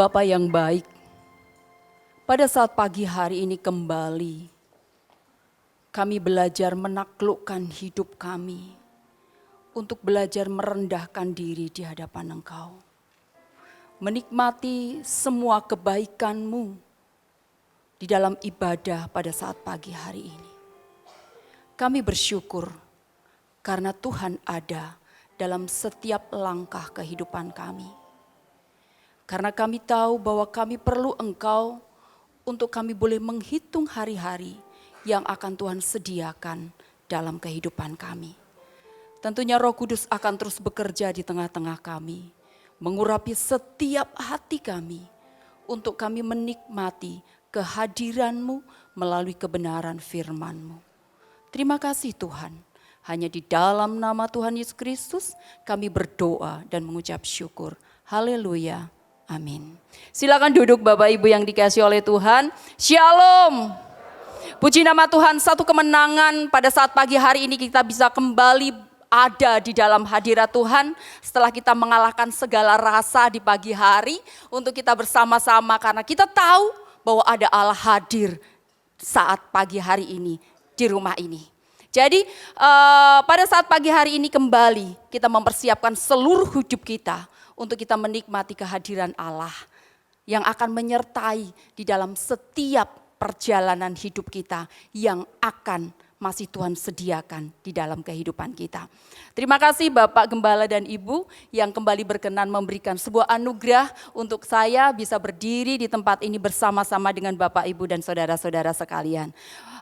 Bapa yang baik, pada saat pagi hari ini kembali kami belajar menaklukkan hidup kami untuk belajar merendahkan diri di hadapan Engkau. Menikmati semua kebaikan-Mu di dalam ibadah pada saat pagi hari ini. Kami bersyukur karena Tuhan ada dalam setiap langkah kehidupan kami. Karena kami tahu bahwa kami perlu Engkau untuk kami boleh menghitung hari-hari yang akan Tuhan sediakan dalam kehidupan kami. Tentunya Roh Kudus akan terus bekerja di tengah-tengah kami, mengurapi setiap hati kami untuk kami menikmati kehadiran-Mu melalui kebenaran firman-Mu. Terima kasih Tuhan, hanya di dalam nama Tuhan Yesus Kristus kami berdoa dan mengucap syukur. Haleluya. Amin. Silakan duduk Bapak Ibu yang dikasihi oleh Tuhan. Shalom. Puji nama Tuhan, satu kemenangan pada saat pagi hari ini kita bisa kembali ada di dalam hadirat Tuhan. Setelah kita mengalahkan segala rasa di pagi hari untuk kita bersama-sama karena kita tahu bahwa ada Allah hadir saat pagi hari ini di rumah ini. Jadi pada saat pagi hari ini kembali kita mempersiapkan seluruh hidup kita untuk kita menikmati kehadiran Allah yang akan menyertai di dalam setiap perjalanan hidup kita yang akan masih Tuhan sediakan di dalam kehidupan kita. Terima kasih Bapak Gembala dan Ibu yang kembali berkenan memberikan sebuah anugerah untuk saya bisa berdiri di tempat ini bersama-sama dengan Bapak Ibu dan saudara-saudara sekalian.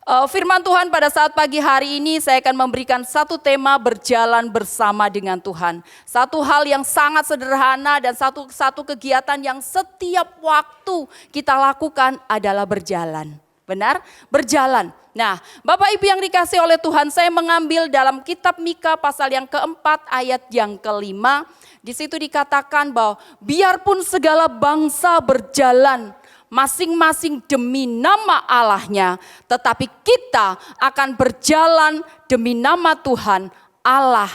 Firman Tuhan pada saat pagi hari ini saya akan memberikan satu tema berjalan bersama dengan Tuhan. Satu hal yang sangat sederhana dan satu kegiatan yang setiap waktu kita lakukan adalah berjalan. Benar? Berjalan. Nah, Bapak Ibu yang dikasihi oleh Tuhan, saya mengambil dalam kitab Mika pasal yang keempat ayat yang kelima. Di situ dikatakan bahwa biarpun segala bangsa berjalan masing-masing demi nama Allahnya, tetapi kita akan berjalan demi nama Tuhan Allah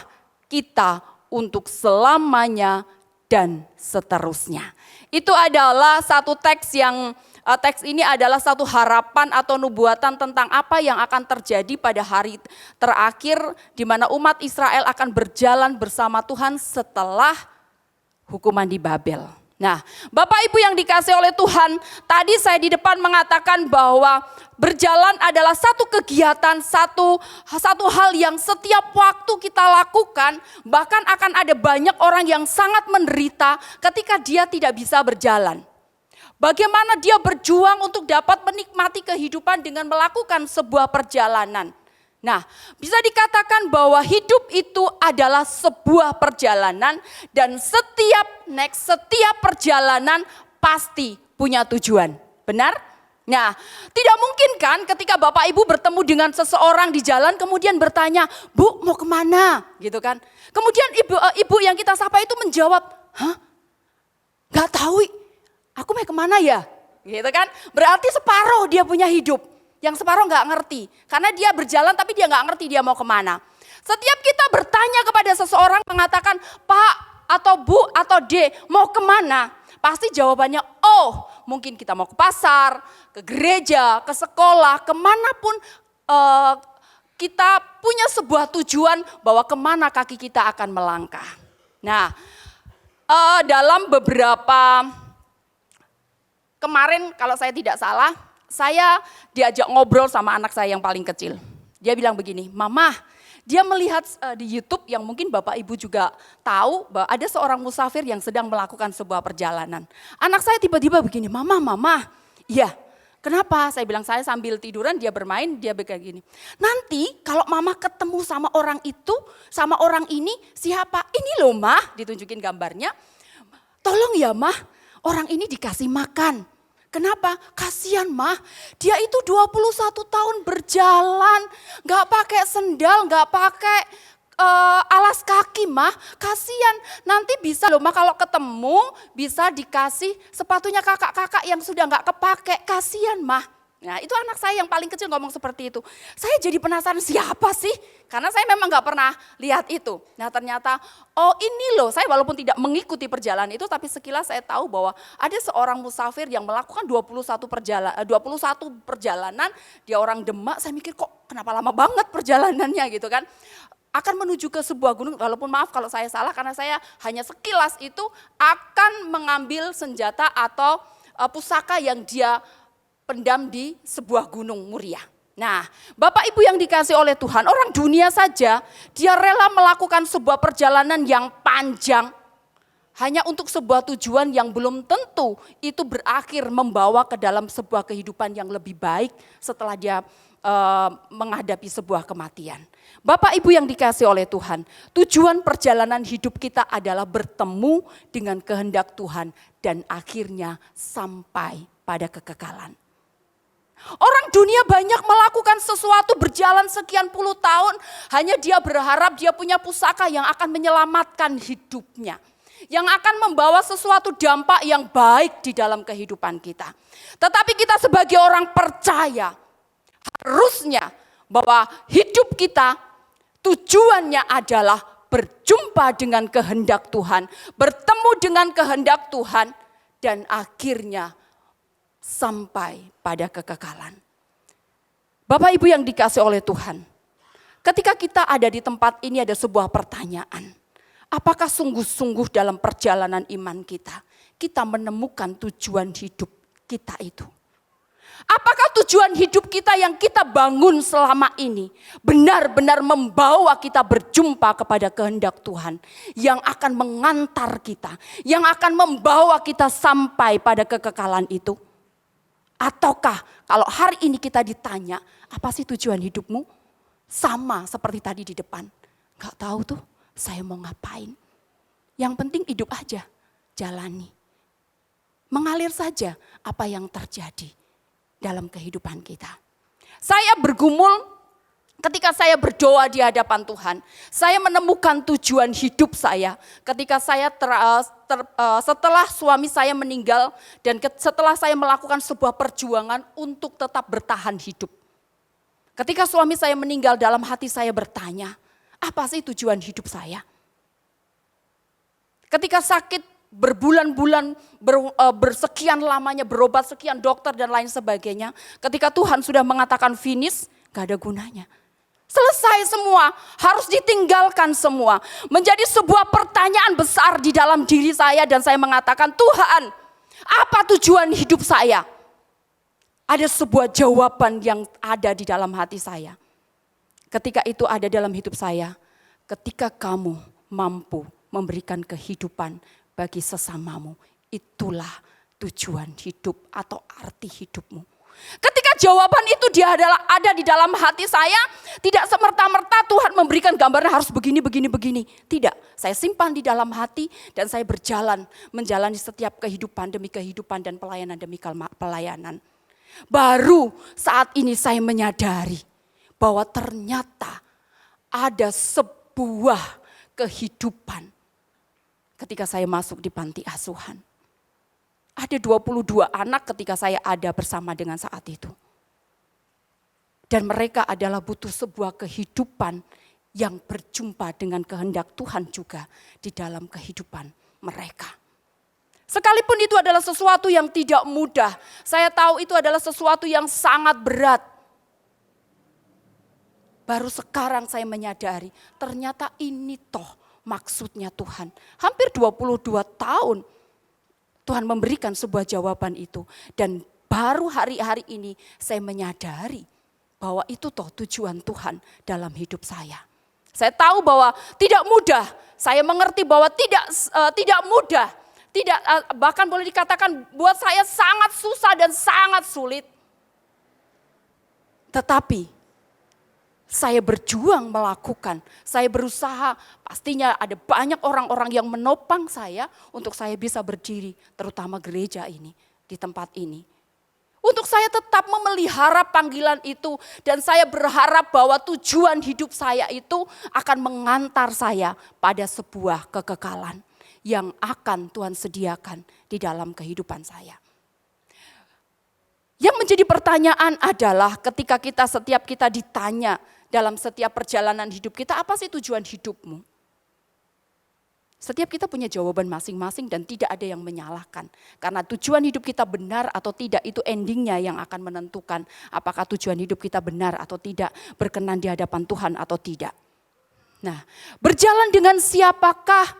kita untuk selamanya dan seterusnya. Itu adalah satu teks yang teks ini adalah satu harapan atau nubuatan tentang apa yang akan terjadi pada hari terakhir di mana umat Israel akan berjalan bersama Tuhan setelah hukuman di Babel. Nah, Bapak Ibu yang dikasihi oleh Tuhan, tadi saya di depan mengatakan bahwa berjalan adalah satu kegiatan, satu hal yang setiap waktu kita lakukan, bahkan akan ada banyak orang yang sangat menderita ketika dia tidak bisa berjalan. Bagaimana dia berjuang untuk dapat menikmati kehidupan dengan melakukan sebuah perjalanan. Nah, bisa dikatakan bahwa hidup itu adalah sebuah perjalanan dan setiap perjalanan pasti punya tujuan. Benar? Nah, tidak mungkin kan ketika Bapak Ibu bertemu dengan seseorang di jalan kemudian bertanya, "Bu, mau kemana?" Gitu kan. Kemudian ibu yang kita sapa itu menjawab, "Hah? Gak tahu, aku mau kemana ya?" Gitu kan. Berarti separuh dia punya hidup. Yang separuh gak ngerti. Karena dia berjalan tapi dia gak ngerti dia mau kemana. Setiap kita bertanya kepada seseorang mengatakan, "Pak atau Bu atau D mau kemana?" Pasti jawabannya, "Oh mungkin kita mau ke pasar, ke gereja, ke sekolah, kemanapun kita punya sebuah tujuan bahwa kemana kaki kita akan melangkah." Nah dalam beberapa kemarin kalau saya tidak salah, saya diajak ngobrol sama anak saya yang paling kecil. Dia bilang begini, "Mama," dia melihat di YouTube yang mungkin Bapak Ibu juga tahu bahwa ada seorang musafir yang sedang melakukan sebuah perjalanan. Anak saya tiba-tiba begini, "Mama, iya, kenapa?" Saya bilang, "Saya sambil tiduran, dia bermain, dia kayak gini. Nanti kalau Mama ketemu sama orang itu, sama orang ini, siapa? Ini loh Mah," ditunjukin gambarnya. "Tolong ya Mah, orang ini dikasih makan." Kenapa? Kasihan Mah, dia itu 21 tahun berjalan, gak pakai sendal, gak pakai alas kaki Mah, kasihan. Nanti bisa loh Mah kalau ketemu bisa dikasih sepatunya kakak-kakak yang sudah gak kepake, kasihan Mah. Nah itu anak saya yang paling kecil ngomong seperti itu. Saya jadi penasaran siapa sih? Karena saya memang gak pernah lihat itu. Nah ternyata oh ini loh, saya walaupun tidak mengikuti perjalanan itu tapi sekilas saya tahu bahwa ada seorang musafir yang melakukan 21 perjalanan. Dia orang Demak, saya mikir kok kenapa lama banget perjalanannya gitu kan. Akan menuju ke sebuah gunung, walaupun maaf kalau saya salah karena saya hanya sekilas itu akan mengambil senjata atau pusaka yang dia pendam di sebuah gunung Muria. Nah, Bapak Ibu yang dikasih oleh Tuhan, orang dunia saja dia rela melakukan sebuah perjalanan yang panjang hanya untuk sebuah tujuan yang belum tentu itu berakhir membawa ke dalam sebuah kehidupan yang lebih baik setelah dia menghadapi sebuah kematian. Bapak Ibu yang dikasih oleh Tuhan, tujuan perjalanan hidup kita adalah bertemu dengan kehendak Tuhan dan akhirnya sampai pada kekekalan. Orang dunia banyak melakukan sesuatu berjalan sekian puluh tahun, hanya dia berharap dia punya pusaka yang akan menyelamatkan hidupnya. Yang akan membawa sesuatu dampak yang baik di dalam kehidupan kita. Tetapi kita sebagai orang percaya, harusnya bahwa hidup kita tujuannya adalah berjumpa dengan kehendak Tuhan, bertemu dengan kehendak Tuhan, dan akhirnya sampai pada kekekalan. Bapak Ibu yang dikasih oleh Tuhan, ketika kita ada di tempat ini ada sebuah pertanyaan. Apakah sungguh-sungguh dalam perjalanan iman kita menemukan tujuan hidup kita itu? Apakah tujuan hidup kita yang kita bangun selama ini benar-benar membawa kita berjumpa kepada kehendak Tuhan yang akan mengantar kita, yang akan membawa kita sampai pada kekekalan itu? Ataukah kalau hari ini kita ditanya, apa sih tujuan hidupmu? Sama seperti tadi di depan. Gak tahu tuh saya mau ngapain. Yang penting hidup aja, jalani. Mengalir saja apa yang terjadi dalam kehidupan kita. Saya bergumul ketika saya berdoa di hadapan Tuhan. Saya menemukan tujuan hidup saya ketika saya setelah suami saya meninggal dan setelah saya melakukan sebuah perjuangan untuk tetap bertahan hidup. Ketika suami saya meninggal, dalam hati saya bertanya, apa sih tujuan hidup saya? Ketika sakit berbulan-bulan, bersekian lamanya, berobat sekian dokter dan lain sebagainya. Ketika Tuhan sudah mengatakan finish, gak ada gunanya. Selesai semua, harus ditinggalkan semua. Menjadi sebuah pertanyaan besar di dalam diri saya dan saya mengatakan, Tuhan, apa tujuan hidup saya? Ada sebuah jawaban yang ada di dalam hati saya. Ketika itu ada dalam hidup saya, ketika kamu mampu memberikan kehidupan bagi sesamamu, itulah tujuan hidup atau arti hidupmu. Ketika jawaban itu dia ada di dalam hati saya, tidak semerta-merta Tuhan memberikan gambarnya harus begini. Tidak, saya simpan di dalam hati dan saya berjalan menjalani setiap kehidupan demi kehidupan dan pelayanan demi pelayanan. Baru saat ini saya menyadari bahwa ternyata ada sebuah kehidupan ketika saya masuk di panti asuhan. Ada 22 anak ketika saya ada bersama dengan saat itu. Dan mereka adalah butuh sebuah kehidupan yang berjumpa dengan kehendak Tuhan juga di dalam kehidupan mereka. Sekalipun itu adalah sesuatu yang tidak mudah, saya tahu itu adalah sesuatu yang sangat berat. Baru sekarang saya menyadari, ternyata ini toh maksudnya Tuhan. Hampir 22 tahun Tuhan memberikan sebuah jawaban itu. Dan baru hari-hari ini saya menyadari bahwa itu toh tujuan Tuhan dalam hidup saya. Saya tahu bahwa tidak mudah, saya mengerti bahwa tidak mudah. Bahkan boleh dikatakan buat saya sangat susah dan sangat sulit. Tetapi saya berjuang melakukan, saya berusaha, pastinya ada banyak orang-orang yang menopang saya untuk saya bisa berdiri, terutama gereja ini, di tempat ini. Untuk saya tetap memelihara panggilan itu dan saya berharap bahwa tujuan hidup saya itu akan mengantar saya pada sebuah kekekalan yang akan Tuhan sediakan di dalam kehidupan saya. Yang menjadi pertanyaan adalah ketika setiap kita ditanya dalam setiap perjalanan hidup kita, apa sih tujuan hidupmu? Setiap kita punya jawaban masing-masing dan tidak ada yang menyalahkan. Karena tujuan hidup kita benar atau tidak itu endingnya yang akan menentukan apakah tujuan hidup kita benar atau tidak, berkenan di hadapan Tuhan atau tidak. Nah, berjalan dengan siapakah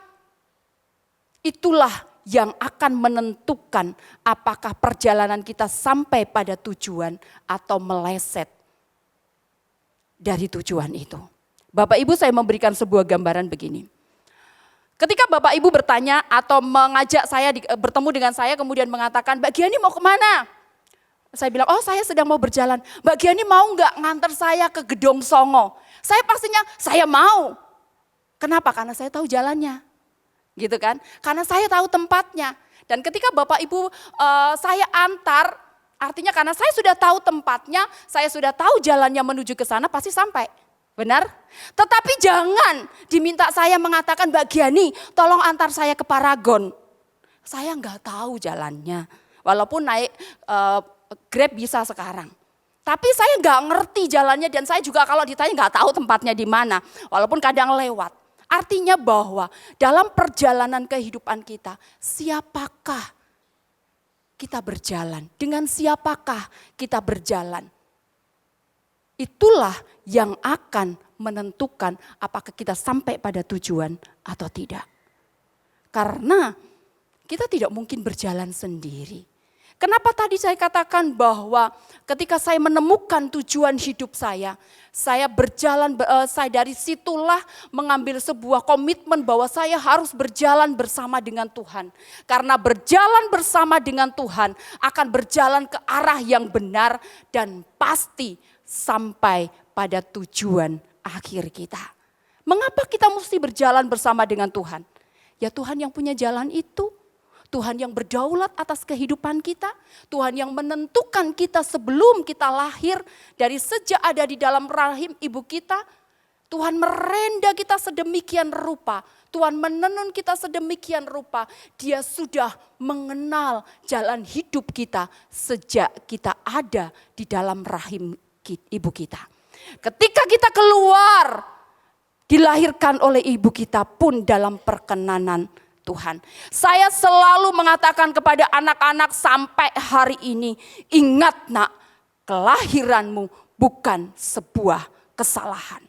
itulah yang akan menentukan apakah perjalanan kita sampai pada tujuan atau meleset dari tujuan itu. Bapak Ibu, saya memberikan sebuah gambaran begini. Ketika Bapak Ibu bertanya atau mengajak saya bertemu dengan saya kemudian mengatakan, Mbak Giani mau kemana? Saya bilang, oh saya sedang mau berjalan. Mbak Giani mau nggak nganter saya ke Gedong Songo? Saya pastinya, saya mau. Kenapa? Karena saya tahu jalannya. Gitu kan? Karena saya tahu tempatnya. Dan ketika Bapak Ibu saya antar, artinya karena saya sudah tahu tempatnya, saya sudah tahu jalannya menuju ke sana, pasti sampai. Benar? Tetapi jangan diminta saya mengatakan, Mbak Giani tolong antar saya ke Paragon. Saya nggak tahu jalannya. Walaupun naik Grab bisa sekarang. Tapi saya nggak ngerti jalannya dan saya juga kalau ditanya nggak tahu tempatnya di mana. Walaupun kadang lewat. Artinya bahwa dalam perjalanan kehidupan kita, siapakah kita berjalan? Dengan siapakah kita berjalan? Itulah yang akan menentukan apakah kita sampai pada tujuan atau tidak. Karena kita tidak mungkin berjalan sendiri. Kenapa tadi saya katakan bahwa ketika saya menemukan tujuan hidup saya berjalan, saya dari situlah mengambil sebuah komitmen bahwa saya harus berjalan bersama dengan Tuhan. Karena berjalan bersama dengan Tuhan akan berjalan ke arah yang benar dan pasti sampai pada tujuan akhir kita. Mengapa kita mesti berjalan bersama dengan Tuhan? Ya Tuhan yang punya jalan itu. Tuhan yang berdaulat atas kehidupan kita. Tuhan yang menentukan kita sebelum kita lahir. Dari sejak ada di dalam rahim ibu kita. Tuhan merenda kita sedemikian rupa. Tuhan menenun kita sedemikian rupa. Dia sudah mengenal jalan hidup kita sejak kita ada di dalam rahim ibu kita. Ketika kita keluar, dilahirkan oleh ibu kita pun dalam perkenanan Tuhan. Saya selalu mengatakan kepada anak-anak sampai hari ini, ingat nak, kelahiranmu bukan sebuah kesalahan.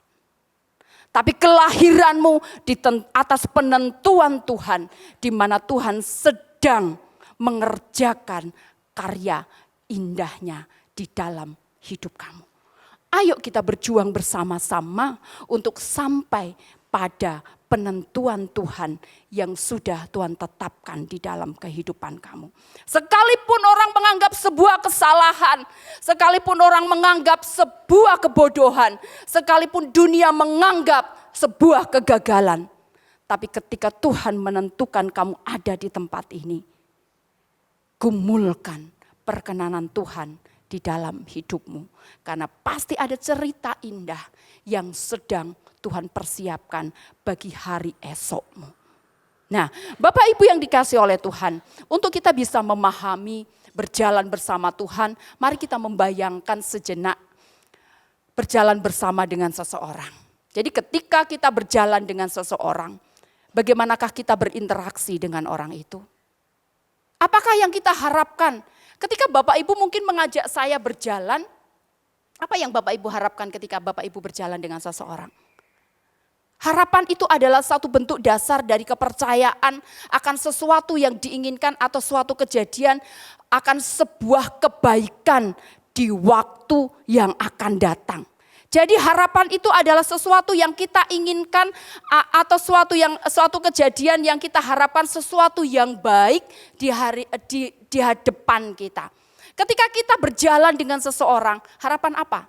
Tapi kelahiranmu di atas penentuan Tuhan, di mana Tuhan sedang mengerjakan karya indahnya di dalam hidup kamu. Ayo kita berjuang bersama-sama untuk sampai pada penentuan Tuhan yang sudah Tuhan tetapkan di dalam kehidupan kamu. Sekalipun orang menganggap sebuah kesalahan, sekalipun orang menganggap sebuah kebodohan, sekalipun dunia menganggap sebuah kegagalan. Tapi ketika Tuhan menentukan kamu ada di tempat ini, gumulkan perkenanan Tuhan di dalam hidupmu. Karena pasti ada cerita indah yang sedang Tuhan persiapkan bagi hari esokmu. Nah, Bapak Ibu yang dikasihi oleh Tuhan, untuk kita bisa memahami berjalan bersama Tuhan, mari kita membayangkan sejenak berjalan bersama dengan seseorang. Jadi ketika kita berjalan dengan seseorang, bagaimanakah kita berinteraksi dengan orang itu? Apakah yang kita harapkan? Ketika Bapak Ibu mungkin mengajak saya berjalan, apa yang Bapak Ibu harapkan ketika Bapak Ibu berjalan dengan seseorang? Harapan itu adalah satu bentuk dasar dari kepercayaan akan sesuatu yang diinginkan atau suatu kejadian, akan sebuah kebaikan di waktu yang akan datang. Jadi harapan itu adalah sesuatu yang kita inginkan atau suatu kejadian yang kita harapkan sesuatu yang baik di hadapan kita. Ketika kita berjalan dengan seseorang, harapan apa?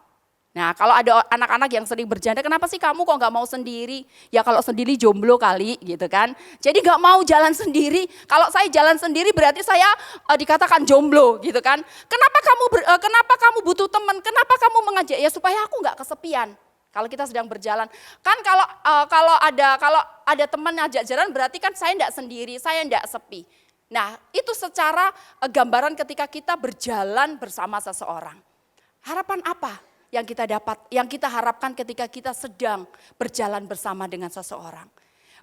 Nah, kalau ada anak-anak yang sering bercanda, kenapa sih kamu kok gak mau sendiri? Ya kalau sendiri jomblo kali gitu kan. Jadi gak mau jalan sendiri. Kalau saya jalan sendiri berarti saya dikatakan jomblo gitu kan. Kenapa kamu butuh teman? Kenapa kamu mengajak? Ya supaya aku gak kesepian. Kalau kita sedang berjalan. Kan kalau ada teman ngajak jalan berarti kan saya gak sendiri, saya gak sepi. Nah, itu secara gambaran ketika kita berjalan bersama seseorang. Harapan apa yang kita dapat, yang kita harapkan ketika kita sedang berjalan bersama dengan seseorang?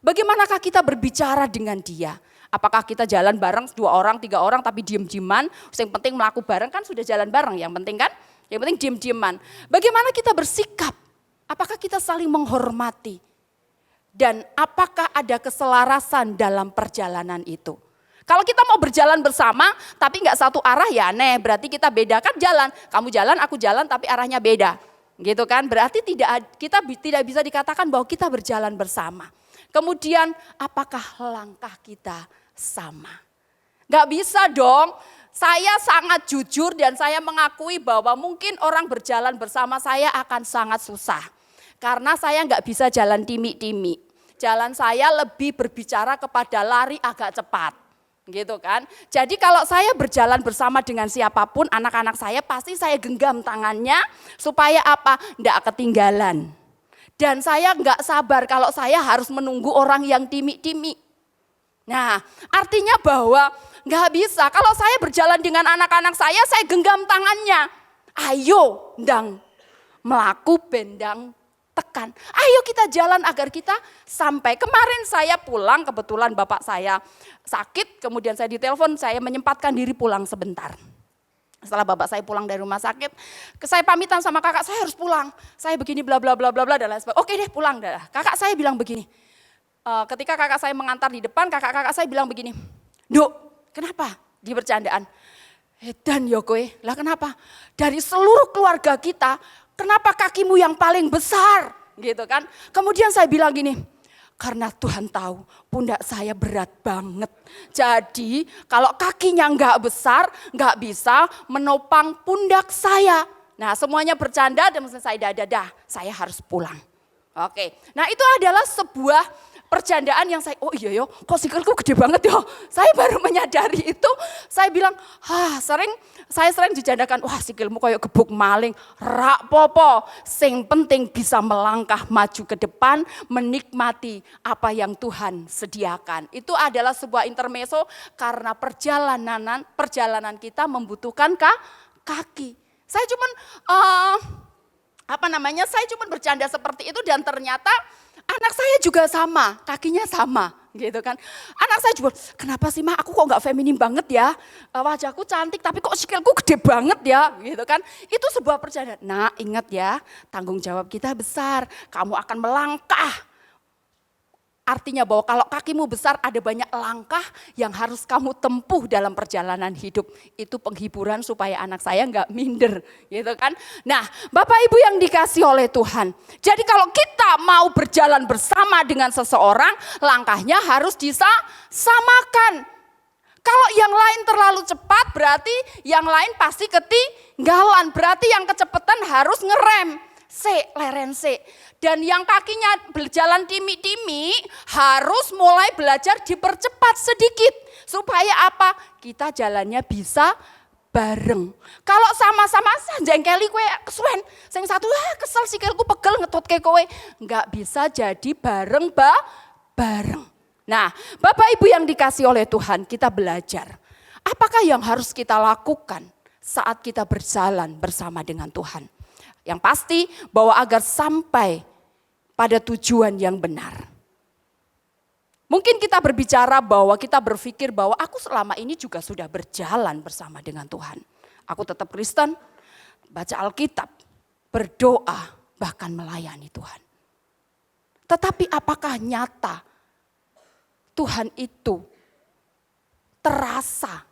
Bagaimanakah kita berbicara dengan dia? Apakah kita jalan bareng 2 orang, 3 orang tapi diem-dieman, yang penting melaku bareng kan sudah jalan bareng, yang penting kan? Yang penting diem-dieman. Bagaimana kita bersikap? Apakah kita saling menghormati? Dan apakah ada keselarasan dalam perjalanan itu? Kalau kita mau berjalan bersama tapi nggak satu arah ya aneh, berarti kita beda kan jalan. Kamu jalan, aku jalan tapi arahnya beda. Gitu kan, berarti kita tidak bisa dikatakan bahwa kita berjalan bersama. Kemudian apakah langkah kita sama? Nggak bisa dong, saya sangat jujur dan saya mengakui bahwa mungkin orang berjalan bersama saya akan sangat susah. Karena saya nggak bisa jalan timi-timi. Jalan saya lebih berbicara kepada lari agak cepat. Gitu kan. Jadi kalau saya berjalan bersama dengan siapapun, anak-anak saya pasti saya genggam tangannya supaya apa? Nggak ketinggalan. Dan saya nggak sabar kalau saya harus menunggu orang yang timi-timi. Nah, artinya bahwa nggak bisa kalau saya berjalan dengan anak-anak saya genggam tangannya. Ayo, ndang melaku bendang tekan. Ayo kita jalan agar kita sampai. Kemarin saya pulang, kebetulan bapak saya sakit, kemudian saya ditelepon, saya menyempatkan diri pulang sebentar. Setelah bapak saya pulang dari rumah sakit, saya pamitan sama kakak, saya harus pulang. Saya begini bla bla bla bla bla dan lain sebagainya. Oke deh pulang dah. Kakak saya bilang begini. Ketika kakak saya mengantar di depan, kakak-kakak saya bilang begini. Duk, kenapa? Di bercandaan. Dan yo kowe, lah kenapa? Dari seluruh keluarga kita, kenapa kakimu yang paling besar? Gitu kan. Kemudian saya bilang gini, karena Tuhan tahu pundak saya berat banget. Jadi kalau kakinya enggak besar, enggak bisa menopang pundak saya. Nah semuanya bercanda dan saya dadah, saya harus pulang. Oke, nah itu adalah sebuah percandaan yang saya, oh iya yo, kok sikilku gede banget yo. Saya baru menyadari itu, saya bilang, saya sering dijandakan, wah sikilmu kayak gebuk maling, rak popo. Sing penting bisa melangkah maju ke depan, menikmati apa yang Tuhan sediakan. Itu adalah sebuah intermezzo karena perjalanan kita membutuhkan kaki. Saya saya cuman bercanda seperti itu dan ternyata anak saya juga sama, kakinya sama gitu kan. Anak saya juga, kenapa sih Ma, aku kok gak feminim banget ya, wajahku cantik tapi kok sikilku gede banget ya gitu kan. Itu sebuah percandaan. Nah ingat ya, tanggung jawab kita besar, kamu akan melangkah. Artinya bahwa kalau kakimu besar ada banyak langkah yang harus kamu tempuh dalam perjalanan hidup. Itu penghiburan supaya anak saya enggak minder gitu kan. Nah Bapak Ibu yang dikasih oleh Tuhan. Jadi kalau kita mau berjalan bersama dengan seseorang, langkahnya harus disamakan. Kalau yang lain terlalu cepat berarti yang lain pasti ketinggalan. Berarti yang kecepatan harus ngerem. Leren. Dan yang kakinya berjalan timi-timi harus mulai belajar dipercepat sedikit. Supaya apa? Kita jalannya bisa bareng. Kalau sama-sama jengkeli kowe kesuwen, sing satu kesel sikilku pegel ngetutke kowe, enggak bisa jadi bareng. Nah, Bapak Ibu yang dikasih oleh Tuhan, kita belajar. Apakah yang harus kita lakukan saat kita berjalan bersama dengan Tuhan? Yang pasti bahwa agar sampai pada tujuan yang benar. Mungkin kita berbicara bahwa kita berpikir bahwa aku selama ini juga sudah berjalan bersama dengan Tuhan. Aku tetap Kristen, baca Alkitab, berdoa, bahkan melayani Tuhan. Tetapi apakah nyata Tuhan itu terasa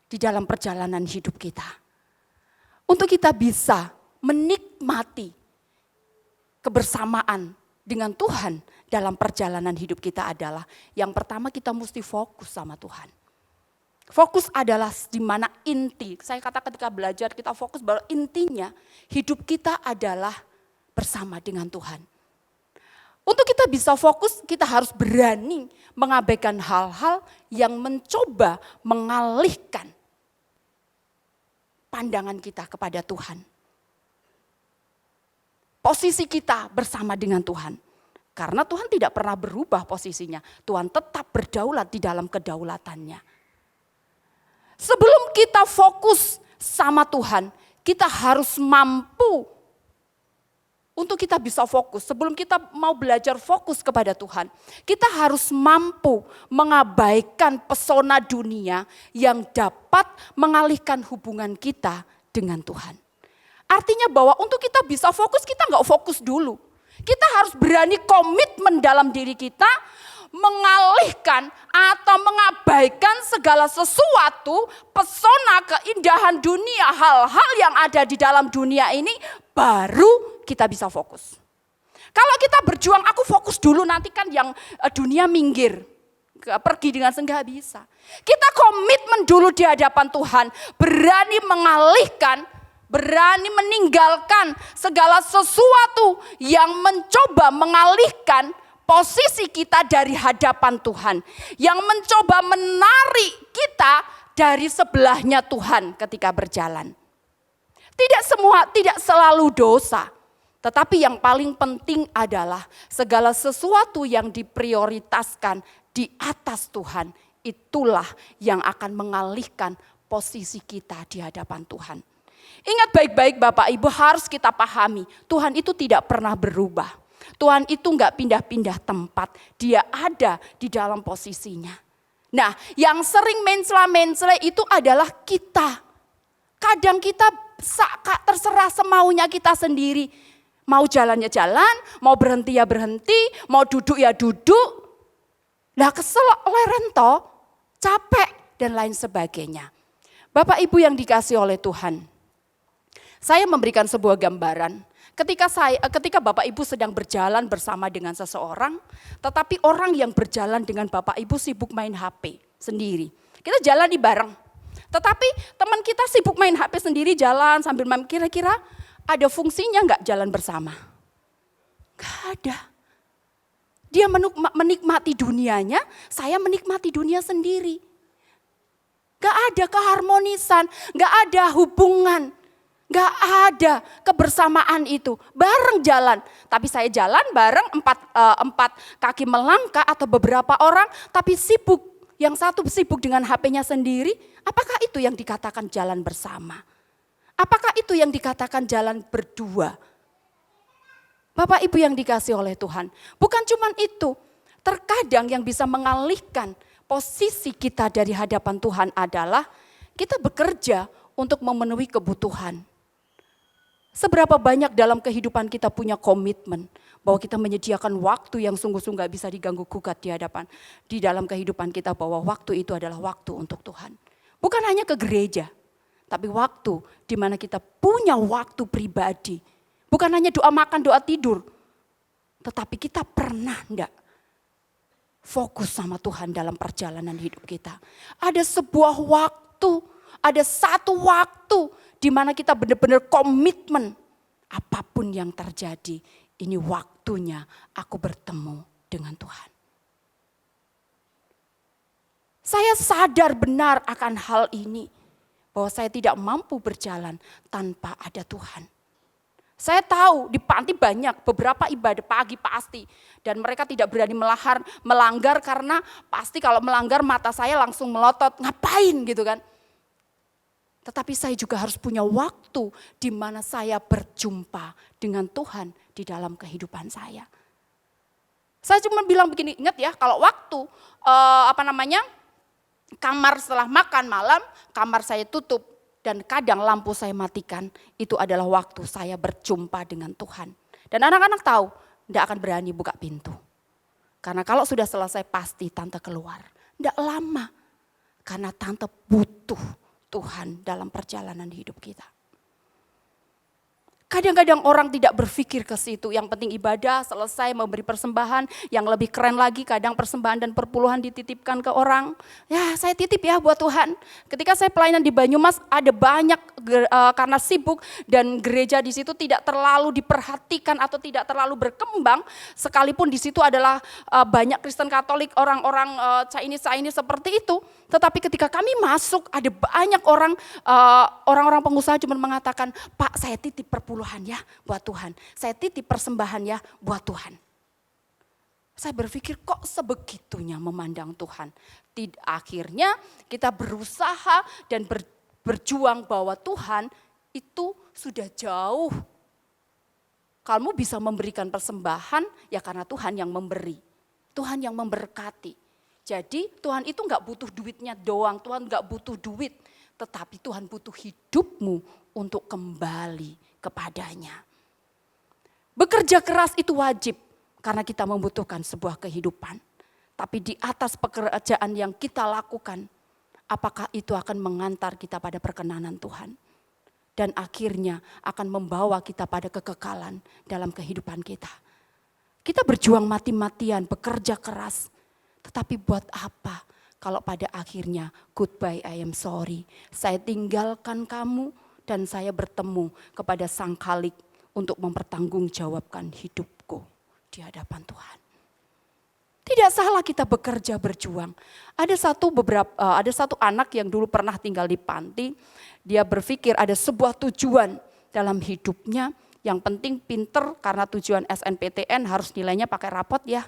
di dalam perjalanan hidup kita? Untuk kita bisa menikmati kebersamaan dengan Tuhan dalam perjalanan hidup kita adalah yang pertama kita mesti fokus sama Tuhan. Fokus adalah di mana inti. Saya kata ketika belajar kita fokus bahwa intinya hidup kita adalah bersama dengan Tuhan. Untuk kita bisa fokus kita harus berani mengabaikan hal-hal yang mencoba mengalihkan pandangan kita kepada Tuhan. Posisi kita bersama dengan Tuhan. Karena Tuhan tidak pernah berubah posisinya. Tuhan tetap berdaulat di dalam kedaulatannya. Sebelum kita fokus sama Tuhan, kita harus mampu untuk kita bisa fokus. Sebelum kita mau belajar fokus kepada Tuhan, kita harus mampu mengabaikan pesona dunia yang dapat mengalihkan hubungan kita dengan Tuhan. Artinya bahwa untuk kita bisa fokus, kita nggak fokus dulu. Kita harus berani komitmen dalam diri kita, mengalihkan atau mengabaikan segala sesuatu, pesona keindahan dunia, hal-hal yang ada di dalam dunia ini, baru kita bisa fokus. Kalau kita berjuang, aku fokus dulu, nanti kan yang dunia minggir, pergi dengan nggak bisa. Kita komitmen dulu di hadapan Tuhan, berani mengalihkan, berani meninggalkan segala sesuatu yang mencoba mengalihkan posisi kita dari hadapan Tuhan, yang mencoba menarik kita dari sebelahnya Tuhan ketika berjalan. Tidak selalu dosa, tetapi yang paling penting adalah segala sesuatu yang diprioritaskan di atas Tuhan, itulah yang akan mengalihkan posisi kita di hadapan Tuhan. Ingat baik-baik Bapak Ibu, harus kita pahami, Tuhan itu tidak pernah berubah. Tuhan itu enggak pindah-pindah tempat, dia ada di dalam posisinya. Nah, yang sering mencela-mencela itu adalah kita. Kadang kita terserah semaunya kita sendiri. Mau jalan ya jalan, mau berhenti ya berhenti, mau duduk ya duduk. Lah kesel leren toh, capek dan lain sebagainya. Bapak Ibu yang dikasihi oleh Tuhan, saya memberikan sebuah gambaran. Ketika Bapak Ibu sedang berjalan bersama dengan seseorang, tetapi orang yang berjalan dengan Bapak Ibu sibuk main HP sendiri. Kita jalan di bareng, tetapi teman kita sibuk main HP sendiri jalan sambil main, kira-kira ada fungsinya enggak jalan bersama? Enggak ada. Dia menikmati dunianya, saya menikmati dunia sendiri. Enggak ada keharmonisan, enggak ada hubungan. Gak ada kebersamaan itu, bareng jalan. Tapi saya jalan bareng empat kaki melangkah atau beberapa orang, tapi sibuk. Yang satu sibuk dengan HP-nya sendiri, apakah itu yang dikatakan jalan bersama? Apakah itu yang dikatakan jalan berdua? Bapak Ibu yang dikasihi oleh Tuhan, bukan cuma itu. Terkadang yang bisa mengalihkan posisi kita dari hadapan Tuhan adalah kita bekerja untuk memenuhi kebutuhan. Seberapa banyak dalam kehidupan kita punya komitmen bahwa kita menyediakan waktu yang sungguh-sungguh gak bisa diganggu gugat di dalam kehidupan kita, bahwa waktu itu adalah waktu untuk Tuhan. Bukan hanya ke gereja, tapi waktu di mana kita punya waktu pribadi. Bukan hanya doa makan, doa tidur, tetapi kita pernah enggak fokus sama Tuhan dalam perjalanan hidup kita. Ada sebuah waktu, ada satu waktu di mana kita benar-benar komitmen, apapun yang terjadi, ini waktunya aku bertemu dengan Tuhan. Saya sadar benar akan hal ini, bahwa saya tidak mampu berjalan tanpa ada Tuhan. Saya tahu di panti banyak beberapa ibadah pagi pasti, dan mereka tidak berani melanggar karena pasti kalau melanggar mata saya langsung melotot, ngapain gitu kan. Tetapi saya juga harus punya waktu di mana saya berjumpa dengan Tuhan di dalam kehidupan saya. Saya cuma bilang begini, ingat ya, kalau waktu kamar setelah makan malam, kamar saya tutup dan kadang lampu saya matikan, itu adalah waktu saya berjumpa dengan Tuhan. Dan anak-anak tahu, tidak akan berani buka pintu. Karena kalau sudah selesai pasti tante keluar. Tidak lama, karena tante butuh Tuhan dalam perjalanan hidup kita. Kadang-kadang orang tidak berpikir ke situ, yang penting ibadah, selesai memberi persembahan, yang lebih keren lagi kadang persembahan dan perpuluhan dititipkan ke orang. Ya saya titip ya buat Tuhan. Ketika saya pelayanan di Banyumas ada banyak karena sibuk dan gereja di situ tidak terlalu diperhatikan atau tidak terlalu berkembang, sekalipun di situ adalah banyak Kristen Katolik, orang-orang Chinese seperti itu. Tetapi ketika kami masuk ada banyak orang-orang pengusaha cuma mengatakan, Pak saya titip perpuluhan ya buat Tuhan. Saya titip persembahan ya buat Tuhan. Saya berpikir kok sebegitunya memandang Tuhan. Akhirnya kita berusaha dan berjuang bahwa Tuhan itu sudah jauh. Kamu bisa memberikan persembahan ya karena Tuhan yang memberi. Tuhan yang memberkati. Jadi Tuhan itu gak butuh duitnya doang, Tuhan gak butuh duit. Tetapi Tuhan butuh hidupmu untuk kembali kepadanya. Bekerja keras itu wajib karena kita membutuhkan sebuah kehidupan. Tapi di atas pekerjaan yang kita lakukan, apakah itu akan mengantar kita pada perkenanan Tuhan? Dan akhirnya akan membawa kita pada kekekalan dalam kehidupan kita. Kita berjuang mati-matian, bekerja keras. Tetapi buat apa kalau pada akhirnya goodbye I am sorry. Saya tinggalkan kamu dan saya bertemu kepada Sang Khalik untuk mempertanggungjawabkan hidupku di hadapan Tuhan. Tidak salah kita bekerja berjuang. Ada satu anak yang dulu pernah tinggal di panti. Dia berpikir ada sebuah tujuan dalam hidupnya. Yang penting pinter karena tujuan SNPTN harus nilainya pakai rapot ya.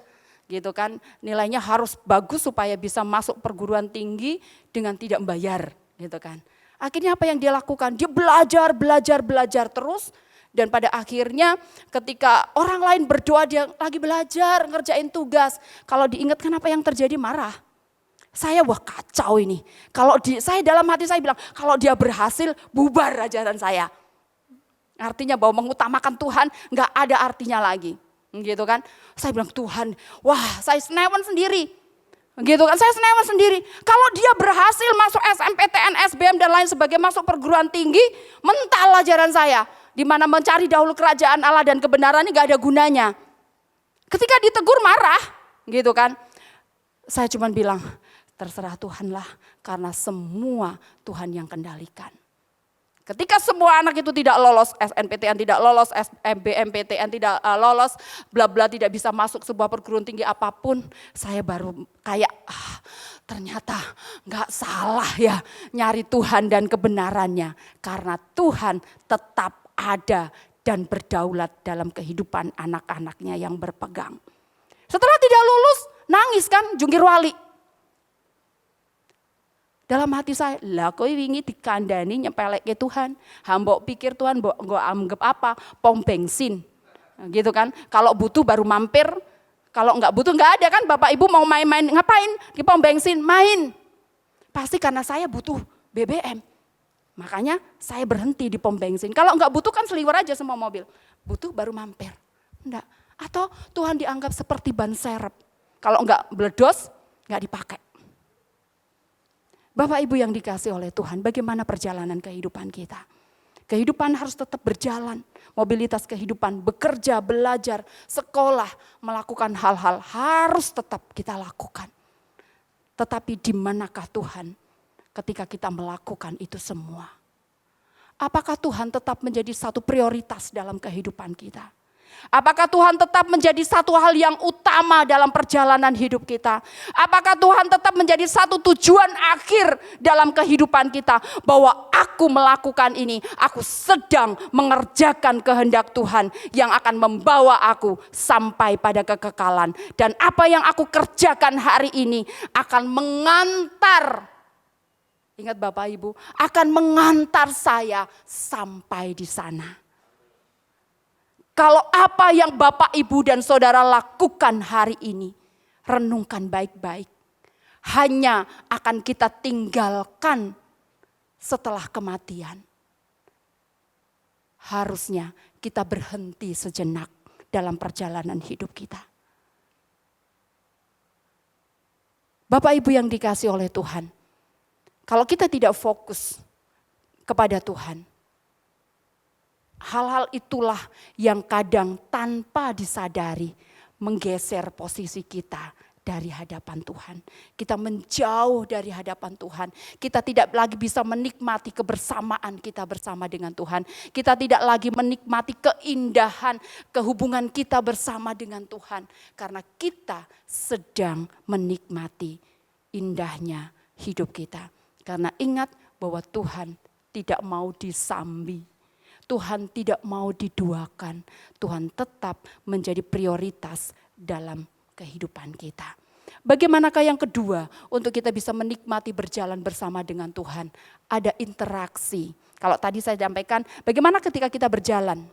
Gitu kan, nilainya harus bagus supaya bisa masuk perguruan tinggi dengan tidak membayar, gitu kan. Akhirnya apa yang dia lakukan? Dia belajar terus dan pada akhirnya ketika orang lain berdoa dia lagi belajar, ngerjain tugas. Kalau diingatkan apa yang terjadi marah. Saya wah kacau ini. Saya dalam hati saya bilang kalau dia berhasil bubar ajaran saya. Artinya bahwa mengutamakan Tuhan nggak ada artinya lagi. Gitu kan, saya bilang Tuhan, wah saya senewan sendiri, gitu kan, saya senewan sendiri. Kalau dia berhasil masuk SMPTN, SBM dan lain sebagainya, masuk perguruan tinggi, mental ajaran saya, di mana mencari dahulu kerajaan Allah dan kebenarannya gak ada gunanya. Ketika ditegur marah, gitu kan, saya cuma bilang terserah Tuhan lah, karena semua Tuhan yang kendalikan. Ketika semua anak itu tidak lolos, SNPTN tidak lolos, SBMPTN tidak lolos, bla bla tidak bisa masuk sebuah perguruan tinggi apapun, saya baru kayak ternyata nggak salah ya nyari Tuhan dan kebenarannya. Karena Tuhan tetap ada dan berdaulat dalam kehidupan anak-anaknya yang berpegang. Setelah tidak lulus, nangis kan jungkir wali. Dalam hati saya, lah kowe wingi dikandani nyepelek ke Tuhan. Hambok pikir Tuhan mbok anggap apa? Pom bensin. Gitu kan. Kalau butuh baru mampir. Kalau enggak butuh enggak ada kan. Bapak Ibu mau main-main ngapain? Di pom bensin, main. Pasti karena saya butuh BBM. Makanya saya berhenti di pom bensin. Kalau enggak butuh kan seliwer aja semua mobil. Butuh baru mampir. Enggak. Atau Tuhan dianggap seperti ban serep. Kalau enggak meledos, enggak dipakai. Bapak Ibu yang dikasih oleh Tuhan, bagaimana perjalanan kehidupan kita? Kehidupan harus tetap berjalan, mobilitas kehidupan, bekerja, belajar, sekolah, melakukan hal-hal harus tetap kita lakukan. Tetapi di manakah Tuhan ketika kita melakukan itu semua? Apakah Tuhan tetap menjadi satu prioritas dalam kehidupan kita? Apakah Tuhan tetap menjadi satu hal yang utama dalam perjalanan hidup kita? Apakah Tuhan tetap menjadi satu tujuan akhir dalam kehidupan kita? Bahwa aku melakukan ini, aku sedang mengerjakan kehendak Tuhan yang akan membawa aku sampai pada kekekalan. Dan apa yang aku kerjakan hari ini akan mengantar, ingat Bapak Ibu, akan mengantar saya sampai di sana. Kalau apa yang Bapak, Ibu, dan Saudara lakukan hari ini, renungkan baik-baik. Hanya akan kita tinggalkan setelah kematian. Harusnya kita berhenti sejenak dalam perjalanan hidup kita. Bapak, Ibu yang dikasih oleh Tuhan, kalau kita tidak fokus kepada Tuhan, hal-hal itulah yang kadang tanpa disadari menggeser posisi kita dari hadapan Tuhan. Kita menjauh dari hadapan Tuhan. Kita tidak lagi bisa menikmati kebersamaan kita bersama dengan Tuhan. Kita tidak lagi menikmati keindahan kehubungan kita bersama dengan Tuhan. Karena kita sedang menikmati indahnya hidup kita. Karena ingat bahwa Tuhan tidak mau disambi. Tuhan tidak mau diduakan, Tuhan tetap menjadi prioritas dalam kehidupan kita. Bagaimanakah yang kedua untuk kita bisa menikmati berjalan bersama dengan Tuhan? Ada interaksi. Kalau tadi saya sampaikan bagaimana ketika kita berjalan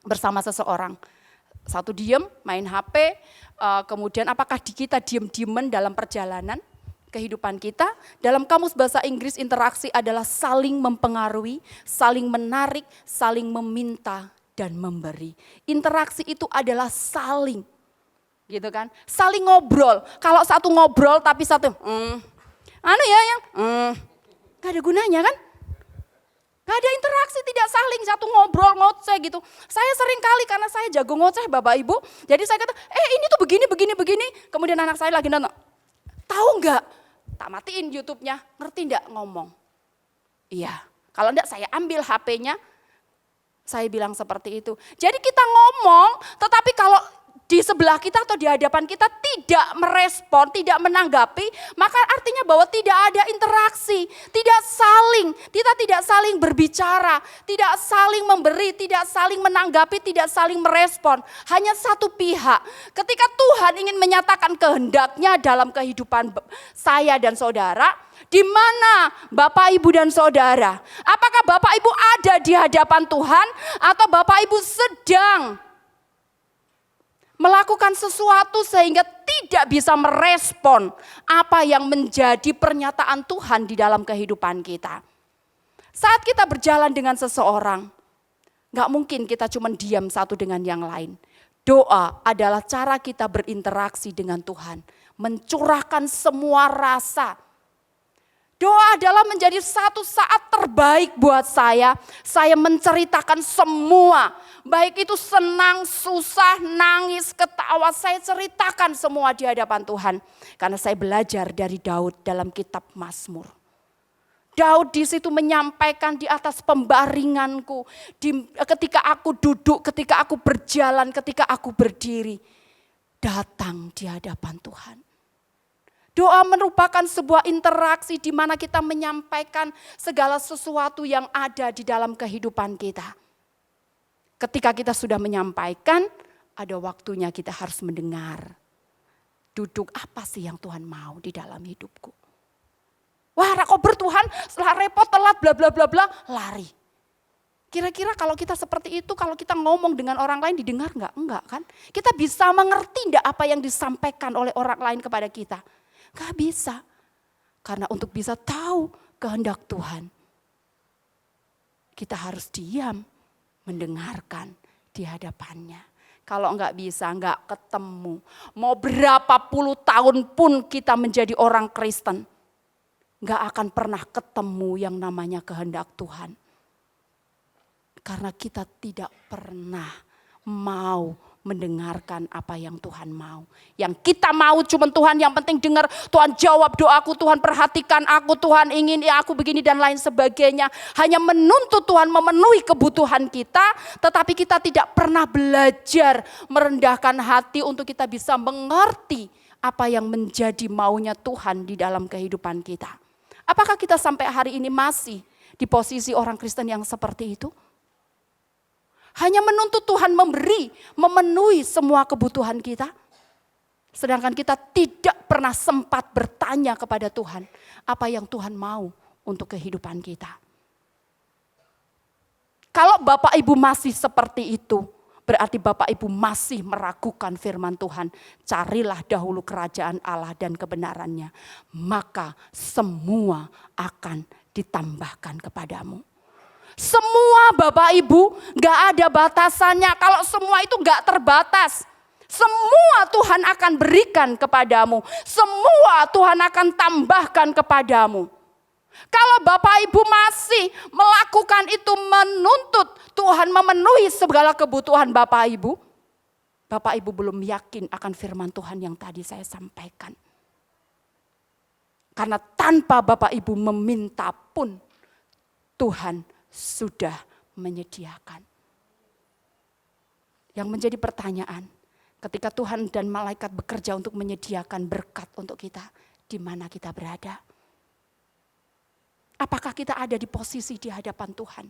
bersama seseorang. Satu diem, main HP, kemudian apakah kita diem-diemen dalam perjalanan kehidupan kita? Dalam kamus bahasa Inggris interaksi adalah saling mempengaruhi, saling menarik, saling meminta dan memberi. Interaksi itu adalah saling. Gitu kan, saling ngobrol. Kalau satu ngobrol tapi satu, gak ada gunanya kan? Gak ada interaksi, tidak saling, satu ngobrol ngoceh gitu. Saya sering kali karena saya jago ngoceh Bapak Ibu, jadi saya kata, ini tuh begini. Kemudian anak saya lagi nonton, tahu nggak? Tak matiin YouTube-nya, ngerti nggak ngomong? Iya, kalau enggak saya ambil HP-nya, saya bilang seperti itu. Jadi kita ngomong, tetapi kalau di sebelah kita atau di hadapan kita tidak merespon, tidak menanggapi, maka artinya bahwa tidak ada interaksi, kita tidak saling berbicara, tidak saling memberi, tidak saling menanggapi, tidak saling merespon. Hanya satu pihak. Ketika Tuhan ingin menyatakan kehendaknya dalam kehidupan saya dan saudara, di mana Bapak Ibu dan Saudara? Apakah Bapak Ibu ada di hadapan Tuhan atau Bapak Ibu sedang melakukan sesuatu sehingga tidak bisa merespon apa yang menjadi pernyataan Tuhan di dalam kehidupan kita? Saat kita berjalan dengan seseorang, gak mungkin kita cuma diam satu dengan yang lain. Doa adalah cara kita berinteraksi dengan Tuhan, mencurahkan semua rasa. Doa adalah menjadi satu saat terbaik buat saya. Saya menceritakan semua, baik itu senang, susah, nangis, ketawa. Saya ceritakan semua di hadapan Tuhan. Karena saya belajar dari Daud dalam kitab Mazmur. Daud di situ menyampaikan di atas pembaringanku, ketika aku duduk, ketika aku berjalan, ketika aku berdiri. Datang di hadapan Tuhan. Doa merupakan sebuah interaksi di mana kita menyampaikan segala sesuatu yang ada di dalam kehidupan kita. Ketika kita sudah menyampaikan, ada waktunya kita harus mendengar. Duduk, apa sih yang Tuhan mau di dalam hidupku? Wah, kober Tuhan, setelah repot, telat, bla bla bla bla, lari. Kira-kira kalau kita seperti itu, kalau kita ngomong dengan orang lain didengar enggak? Enggak kan? Kita bisa mengerti enggak apa yang disampaikan oleh orang lain kepada kita? Gak bisa, karena untuk bisa tahu kehendak Tuhan, kita harus diam, mendengarkan di hadapannya. Kalau enggak bisa, enggak ketemu. Mau berapa puluh tahun pun kita menjadi orang Kristen, enggak akan pernah ketemu yang namanya kehendak Tuhan. Karena kita tidak pernah mau mendengarkan apa yang Tuhan mau. Yang kita mau cuma Tuhan yang penting dengar, Tuhan jawab doaku, Tuhan perhatikan aku, Tuhan ingin aku begini dan lain sebagainya. Hanya menuntut Tuhan memenuhi kebutuhan kita, tetapi kita tidak pernah belajar merendahkan hati untuk kita bisa mengerti apa yang menjadi maunya Tuhan di dalam kehidupan kita. Apakah kita sampai hari ini masih di posisi orang Kristen yang seperti itu? Hanya menuntut Tuhan memberi, memenuhi semua kebutuhan kita. Sedangkan kita tidak pernah sempat bertanya kepada Tuhan apa yang Tuhan mau untuk kehidupan kita. Kalau Bapak Ibu masih seperti itu, berarti Bapak Ibu masih meragukan firman Tuhan. Carilah dahulu kerajaan Allah dan kebenarannya, maka semua akan ditambahkan kepadamu. Semua Bapak Ibu gak ada batasannya, kalau semua itu gak terbatas. Semua Tuhan akan berikan kepadamu, semua Tuhan akan tambahkan kepadamu. Kalau Bapak Ibu masih melakukan itu, menuntut Tuhan memenuhi segala kebutuhan Bapak Ibu belum yakin akan firman Tuhan yang tadi saya sampaikan. Karena tanpa Bapak Ibu meminta pun, Tuhan sudah menyediakan. Yang menjadi pertanyaan, ketika Tuhan dan malaikat bekerja untuk menyediakan berkat untuk kita, di mana kita berada? Apakah kita ada di posisi di hadapan Tuhan?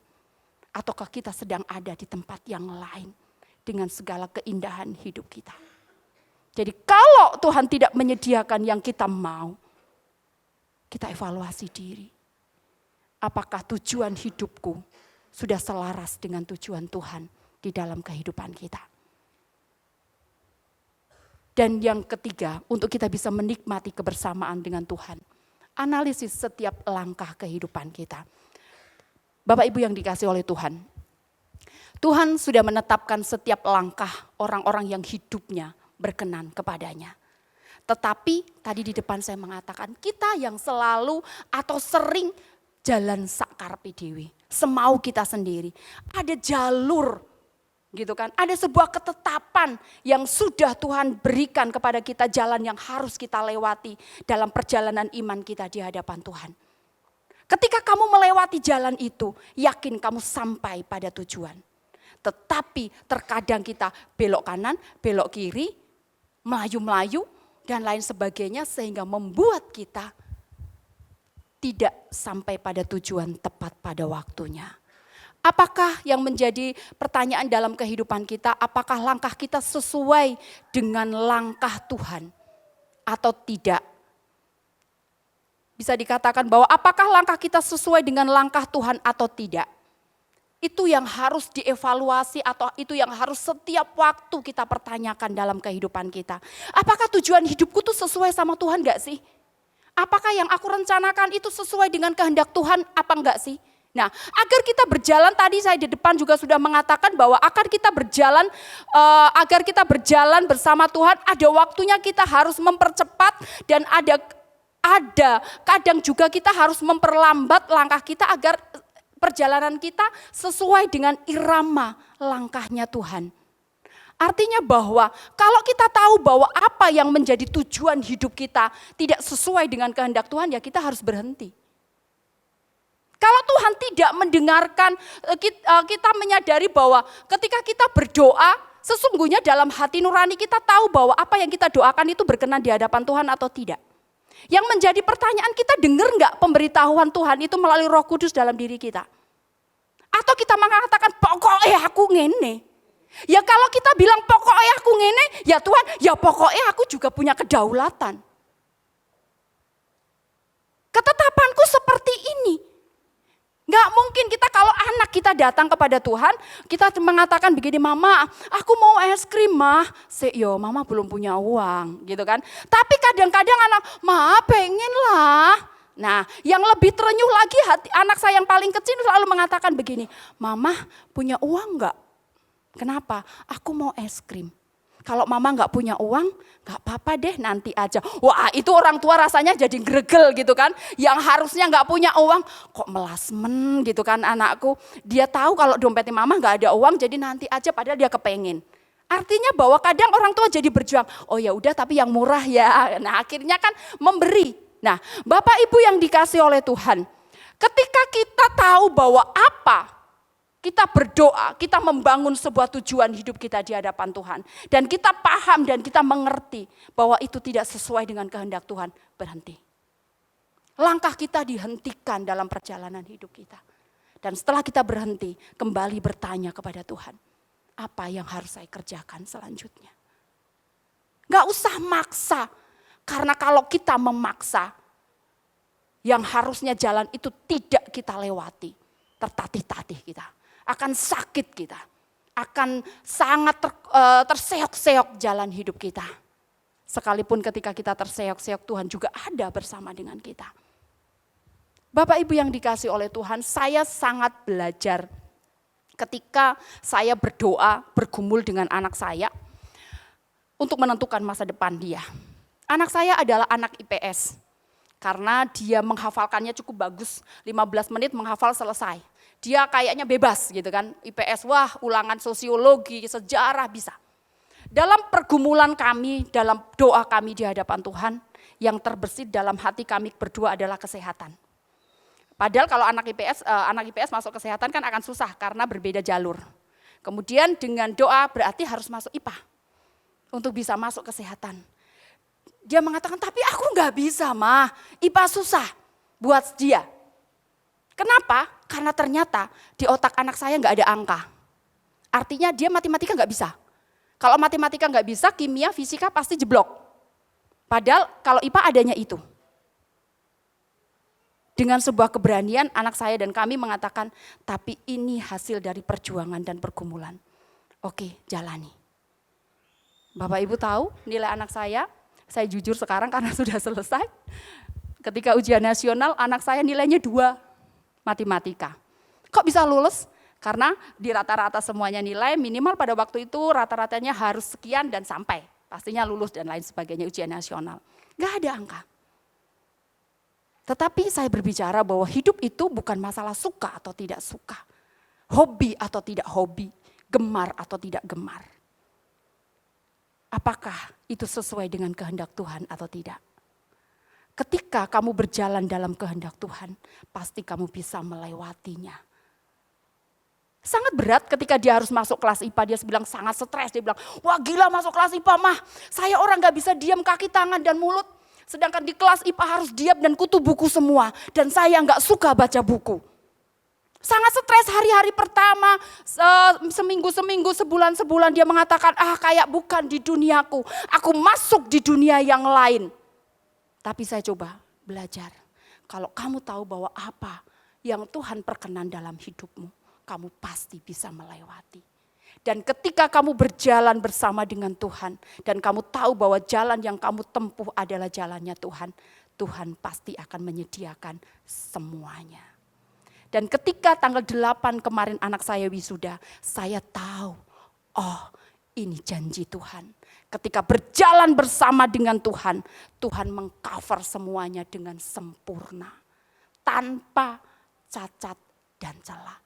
Ataukah kita sedang ada di tempat yang lain dengan segala keindahan hidup kita? Jadi kalau Tuhan tidak menyediakan yang kita mau, kita evaluasi diri. Apakah tujuan hidupku sudah selaras dengan tujuan Tuhan di dalam kehidupan kita? Dan yang ketiga, untuk kita bisa menikmati kebersamaan dengan Tuhan, analisis setiap langkah kehidupan kita. Bapak Ibu yang dikasihi oleh Tuhan, Tuhan sudah menetapkan setiap langkah orang-orang yang hidupnya berkenan kepadanya. Tetapi tadi di depan saya mengatakan, kita yang selalu atau sering jalan sakarpe dewe, semau kita sendiri. Ada jalur gitu kan, ada sebuah ketetapan yang sudah Tuhan berikan kepada kita, jalan yang harus kita lewati dalam perjalanan iman kita di hadapan Tuhan. Ketika kamu melewati jalan itu, yakin kamu sampai pada tujuan. Tetapi terkadang kita belok kanan, belok kiri, melayu-melayu dan lain sebagainya sehingga membuat kita tidak sampai pada tujuan tepat pada waktunya. Apakah yang menjadi pertanyaan dalam kehidupan kita, apakah langkah kita sesuai dengan langkah Tuhan atau tidak? Bisa dikatakan bahwa apakah langkah kita sesuai dengan langkah Tuhan atau tidak? Itu yang harus dievaluasi atau itu yang harus setiap waktu kita pertanyakan dalam kehidupan kita. Apakah tujuan hidupku tuh sesuai sama Tuhan gak sih? Apakah yang aku rencanakan itu sesuai dengan kehendak Tuhan apa enggak sih? Nah, agar kita berjalan, tadi saya di depan juga sudah mengatakan bahwa agar kita berjalan bersama Tuhan, ada waktunya kita harus mempercepat dan ada kadang juga kita harus memperlambat langkah kita agar perjalanan kita sesuai dengan irama langkahnya Tuhan. Artinya bahwa kalau kita tahu bahwa apa yang menjadi tujuan hidup kita tidak sesuai dengan kehendak Tuhan, ya kita harus berhenti. Kalau Tuhan tidak mendengarkan, kita menyadari bahwa ketika kita berdoa, sesungguhnya dalam hati nurani kita tahu bahwa apa yang kita doakan itu berkenan di hadapan Tuhan atau tidak. Yang menjadi pertanyaan, kita dengar enggak pemberitahuan Tuhan itu melalui Roh Kudus dalam diri kita? Atau kita mengatakan pokoknya aku ngene. Ya kalau kita bilang pokoknya aku ngene, ya Tuhan, ya pokoknya aku juga punya kedaulatan. Ketetapanku seperti ini. Gak mungkin kita kalau anak kita datang kepada Tuhan, kita mengatakan begini, mama aku mau es krim mah. Mama belum punya uang gitu kan. Tapi kadang-kadang anak, ma pengen lah. Nah yang lebih terenyuh lagi anak saya yang paling kecil selalu mengatakan begini, mama punya uang gak? Kenapa? Aku mau es krim. Kalau mama gak punya uang, gak apa-apa deh nanti aja. Wah itu orang tua rasanya jadi gregel gitu kan. Yang harusnya gak punya uang, kok melasmen gitu kan anakku. Dia tahu kalau dompetnya mama gak ada uang, jadi nanti aja padahal dia kepengen. Artinya bahwa kadang orang tua jadi berjuang, oh ya udah tapi yang murah ya. Nah akhirnya kan memberi. Nah Bapak Ibu yang dikasih oleh Tuhan, ketika kita tahu bahwa apa kita berdoa, kita membangun sebuah tujuan hidup kita di hadapan Tuhan. Dan kita paham dan kita mengerti bahwa itu tidak sesuai dengan kehendak Tuhan, berhenti. Langkah kita dihentikan dalam perjalanan hidup kita. Dan setelah kita berhenti, kembali bertanya kepada Tuhan, apa yang harus saya kerjakan selanjutnya? Gak usah maksa, karena kalau kita memaksa, yang harusnya jalan itu tidak kita lewati, tertatih-tatih kita. Akan sakit kita, akan sangat terseok-seok jalan hidup kita. Sekalipun ketika kita terseok-seok, Tuhan juga ada bersama dengan kita. Bapak Ibu yang dikasih oleh Tuhan, saya sangat belajar ketika saya berdoa, bergumul dengan anak saya untuk menentukan masa depan dia. Anak saya adalah anak IPS, karena dia menghafalkannya cukup bagus, 15 menit menghafal selesai. Dia kayaknya bebas gitu kan, IPS wah ulangan sosiologi, sejarah bisa. Dalam pergumulan kami, dalam doa kami di hadapan Tuhan, yang terbesit dalam hati kami berdua adalah kesehatan. Padahal kalau anak IPS masuk kesehatan kan akan susah karena berbeda jalur. Kemudian dengan doa berarti harus masuk IPA untuk bisa masuk kesehatan. Dia mengatakan tapi aku gak bisa mah, IPA susah buat dia. Kenapa? Karena ternyata di otak anak saya gak ada angka. Artinya dia matematika gak bisa. Kalau matematika nggak bisa, kimia, fisika pasti jeblok. Padahal kalau IPA adanya itu. Dengan sebuah keberanian anak saya dan kami mengatakan, tapi ini hasil dari perjuangan dan pergumulan. Oke, jalani. Bapak Ibu tahu nilai anak saya jujur sekarang karena sudah selesai. Ketika ujian nasional anak saya nilainya 2 matematika. Kok bisa lulus? Karena di rata-rata semuanya nilai minimal pada waktu itu rata-ratanya harus sekian dan sampai. Pastinya lulus dan lain sebagainya ujian nasional. Gak ada angka. Tetapi saya berbicara bahwa hidup itu bukan masalah suka atau tidak suka. Hobi atau tidak hobi. Gemar atau tidak gemar. Apakah itu sesuai dengan kehendak Tuhan atau tidak? Ketika kamu berjalan dalam kehendak Tuhan, pasti kamu bisa melewatinya. Sangat berat ketika dia harus masuk kelas IPA, dia bilang sangat stres, dia bilang, wah gila masuk kelas IPA mah, saya orang gak bisa diam kaki, tangan dan mulut. Sedangkan di kelas IPA harus diam dan kutu buku semua, dan saya gak suka baca buku. Sangat stres hari-hari pertama, seminggu-seminggu, sebulan-sebulan dia mengatakan, kayak bukan di duniaku, aku masuk di dunia yang lain. Tapi saya coba belajar, kalau kamu tahu bahwa apa yang Tuhan perkenan dalam hidupmu, kamu pasti bisa melewati. Dan ketika kamu berjalan bersama dengan Tuhan, dan kamu tahu bahwa jalan yang kamu tempuh adalah jalannya Tuhan, Tuhan pasti akan menyediakan semuanya. Dan ketika tanggal 8 kemarin anak saya wisuda, saya tahu, ini janji Tuhan. Ketika berjalan bersama dengan Tuhan, Tuhan mengcover semuanya dengan sempurna. Tanpa cacat dan celah.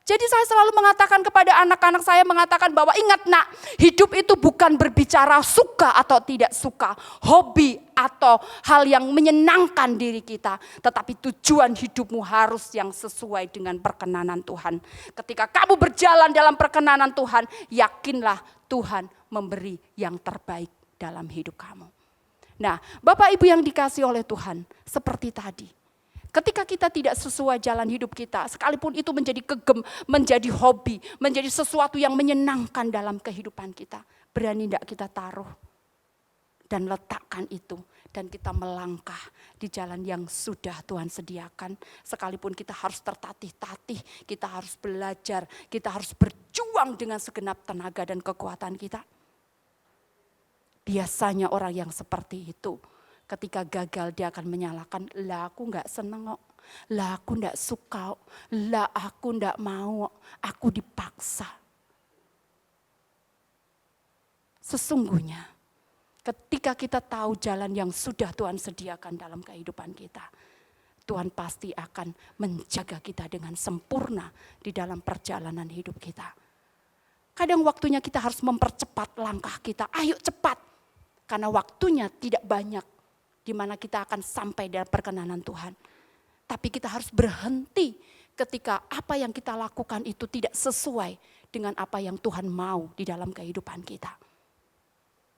Jadi saya selalu mengatakan kepada anak-anak saya, mengatakan bahwa ingat nak, hidup itu bukan berbicara suka atau tidak suka, hobi atau hal yang menyenangkan diri kita. Tetapi tujuan hidupmu harus yang sesuai dengan perkenanan Tuhan. Ketika kamu berjalan dalam perkenanan Tuhan, yakinlah Tuhan memberi yang terbaik dalam hidup kamu. Nah, Bapak Ibu yang dikasihi oleh Tuhan, seperti tadi. Ketika kita tidak sesuai jalan hidup kita, sekalipun itu menjadi menjadi hobi, menjadi sesuatu yang menyenangkan dalam kehidupan kita. Berani tidak kita taruh dan letakkan itu. Dan kita melangkah di jalan yang sudah Tuhan sediakan. Sekalipun kita harus tertatih-tatih, kita harus belajar, kita harus berjuang dengan segenap tenaga dan kekuatan kita. Biasanya orang yang seperti itu, ketika gagal dia akan menyalahkan, lah aku gak seneng kok, lah aku gak suka, lah aku gak mau, aku dipaksa. Sesungguhnya ketika kita tahu jalan yang sudah Tuhan sediakan dalam kehidupan kita, Tuhan pasti akan menjaga kita dengan sempurna di dalam perjalanan hidup kita. Kadang waktunya kita harus mempercepat langkah kita, ayo cepat, karena waktunya tidak banyak. Di mana kita akan sampai dalam perkenanan Tuhan. Tapi kita harus berhenti ketika apa yang kita lakukan itu tidak sesuai dengan apa yang Tuhan mau di dalam kehidupan kita.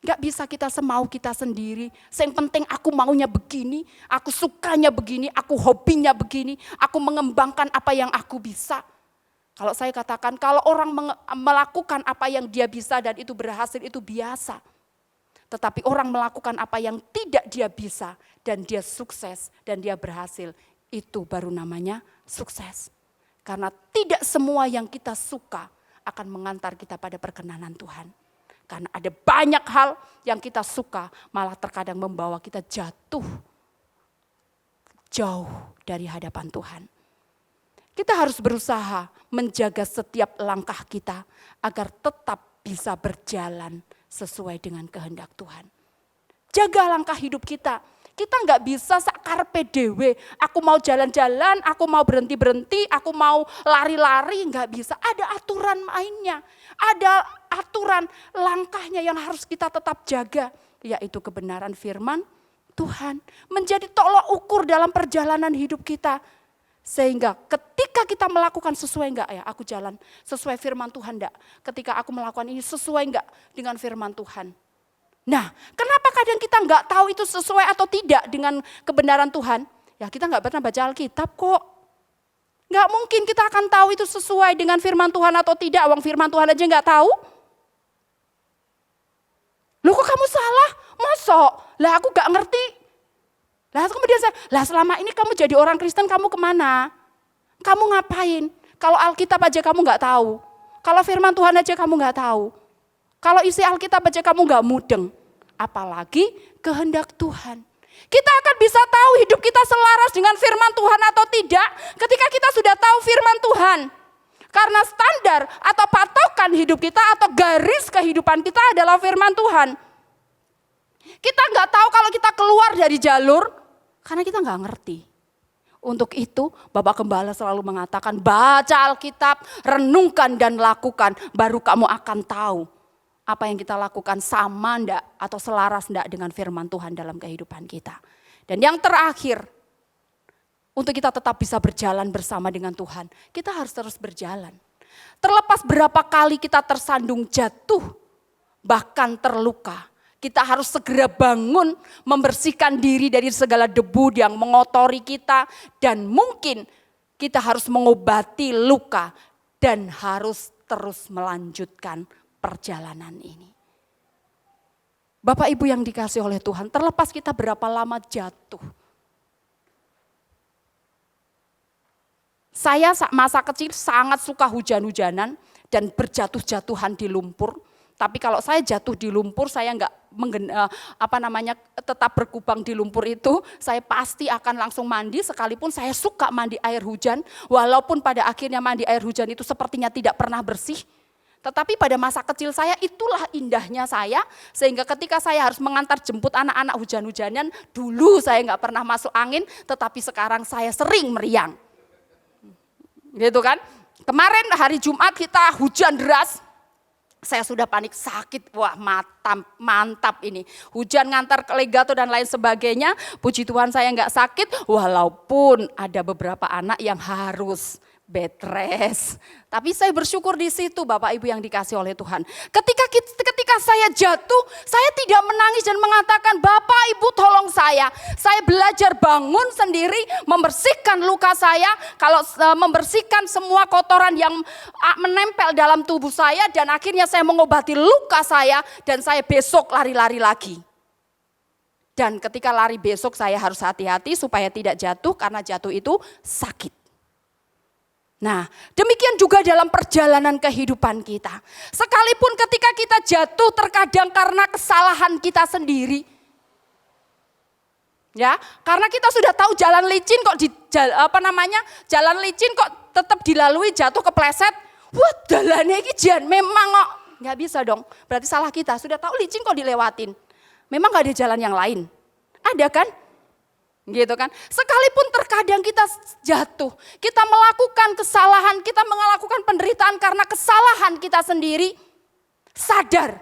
Gak bisa kita semau kita sendiri. Yang penting aku maunya begini, aku sukanya begini, aku hobinya begini, aku mengembangkan apa yang aku bisa. Kalau saya katakan kalau orang melakukan apa yang dia bisa dan itu berhasil itu biasa. Tetapi orang melakukan apa yang tidak dia bisa dan dia sukses dan dia berhasil, itu baru namanya sukses. Karena tidak semua yang kita suka akan mengantar kita pada perkenanan Tuhan. Karena ada banyak hal yang kita suka malah terkadang membawa kita jatuh jauh dari hadapan Tuhan. Kita harus berusaha menjaga setiap langkah kita agar tetap bisa berjalan sesuai dengan kehendak Tuhan. Jaga langkah hidup kita. Kita nggak bisa sakarpe dewe. Aku mau jalan-jalan, aku mau berhenti-berhenti, aku mau lari-lari, nggak bisa. Ada aturan mainnya, ada aturan langkahnya yang harus kita tetap jaga. Yaitu kebenaran firman Tuhan. Menjadi tolak ukur dalam perjalanan hidup kita. Sehingga ketika kita melakukan sesuai enggak ya, aku jalan sesuai firman Tuhan enggak. Ketika aku melakukan ini sesuai enggak dengan firman Tuhan. Nah, kenapa kadang kita enggak tahu itu sesuai atau tidak dengan kebenaran Tuhan? Ya kita enggak pernah baca Alkitab kok. Enggak mungkin kita akan tahu itu sesuai dengan firman Tuhan atau tidak. Wong firman Tuhan aja enggak tahu. Loh kok kamu salah? Mosok? Lah aku gak ngerti. Lah kemudian selama ini kamu jadi orang Kristen kamu kemana? Kamu ngapain? Kalau Alkitab aja kamu gak tahu. Kalau firman Tuhan aja kamu gak tahu. Kalau isi Alkitab aja kamu gak mudeng. Apalagi kehendak Tuhan. Kita akan bisa tahu hidup kita selaras dengan firman Tuhan atau tidak ketika kita sudah tahu firman Tuhan. Karena standar atau patokan hidup kita atau garis kehidupan kita adalah firman Tuhan. Kita nggak tahu kalau kita keluar dari jalur karena kita nggak ngerti. Untuk itu Bapak Gembala selalu mengatakan baca Alkitab, renungkan dan lakukan, baru kamu akan tahu apa yang kita lakukan sama enggak atau selaras enggak dengan firman Tuhan dalam kehidupan kita. Dan yang terakhir, untuk kita tetap bisa berjalan bersama dengan Tuhan, kita harus terus berjalan. Terlepas berapa kali kita tersandung jatuh, bahkan terluka, kita harus segera bangun, membersihkan diri dari segala debu yang mengotori kita. Dan mungkin kita harus mengobati luka dan harus terus melanjutkan perjalanan ini. Bapak Ibu yang dikasih oleh Tuhan, terlepas kita berapa lama jatuh. Saya masa kecil sangat suka hujan-hujanan dan berjatuh-jatuhan di lumpur. Tapi kalau saya jatuh di lumpur, saya enggak tetap berkubang di lumpur itu, saya pasti akan langsung mandi sekalipun saya suka mandi air hujan. Walaupun pada akhirnya mandi air hujan itu sepertinya tidak pernah bersih. Tetapi pada masa kecil saya itulah indahnya saya, sehingga ketika saya harus mengantar jemput anak-anak hujan-hujanan, dulu saya enggak pernah masuk angin, tetapi sekarang saya sering meriang. Gitu kan. Kemarin hari Jumat kita hujan deras. Saya sudah panik sakit. Wah, mantap ini. Hujan ngantar ke legato dan lain sebagainya. Puji Tuhan saya enggak sakit walaupun ada beberapa anak yang harus bed rest. Tapi saya bersyukur di situ Bapak Ibu yang dikasih oleh Tuhan. Ketika saya jatuh, saya tidak menangis dan mengatakan Bapak Ibu tolong saya. Saya belajar bangun sendiri, membersihkan luka saya. Kalau membersihkan semua kotoran yang menempel dalam tubuh saya. Dan akhirnya saya mengobati luka saya dan saya besok lari-lari lagi. Dan ketika lari besok saya harus hati-hati supaya tidak jatuh karena jatuh itu sakit. Nah, demikian juga dalam perjalanan kehidupan kita. Sekalipun ketika kita jatuh terkadang karena kesalahan kita sendiri. Ya, karena kita sudah tahu jalan licin kok jalan licin kok tetap dilalui, jatuh kepleset. Wah, jalannya ini jan memang kok nggak bisa dong. Berarti salah kita. Sudah tahu licin kok dilewatin. Memang nggak ada jalan yang lain. Ada kan? Gitu kan. Sekalipun terkadang kita jatuh, kita melakukan kesalahan, kita melakukan penderitaan karena kesalahan kita sendiri, sadar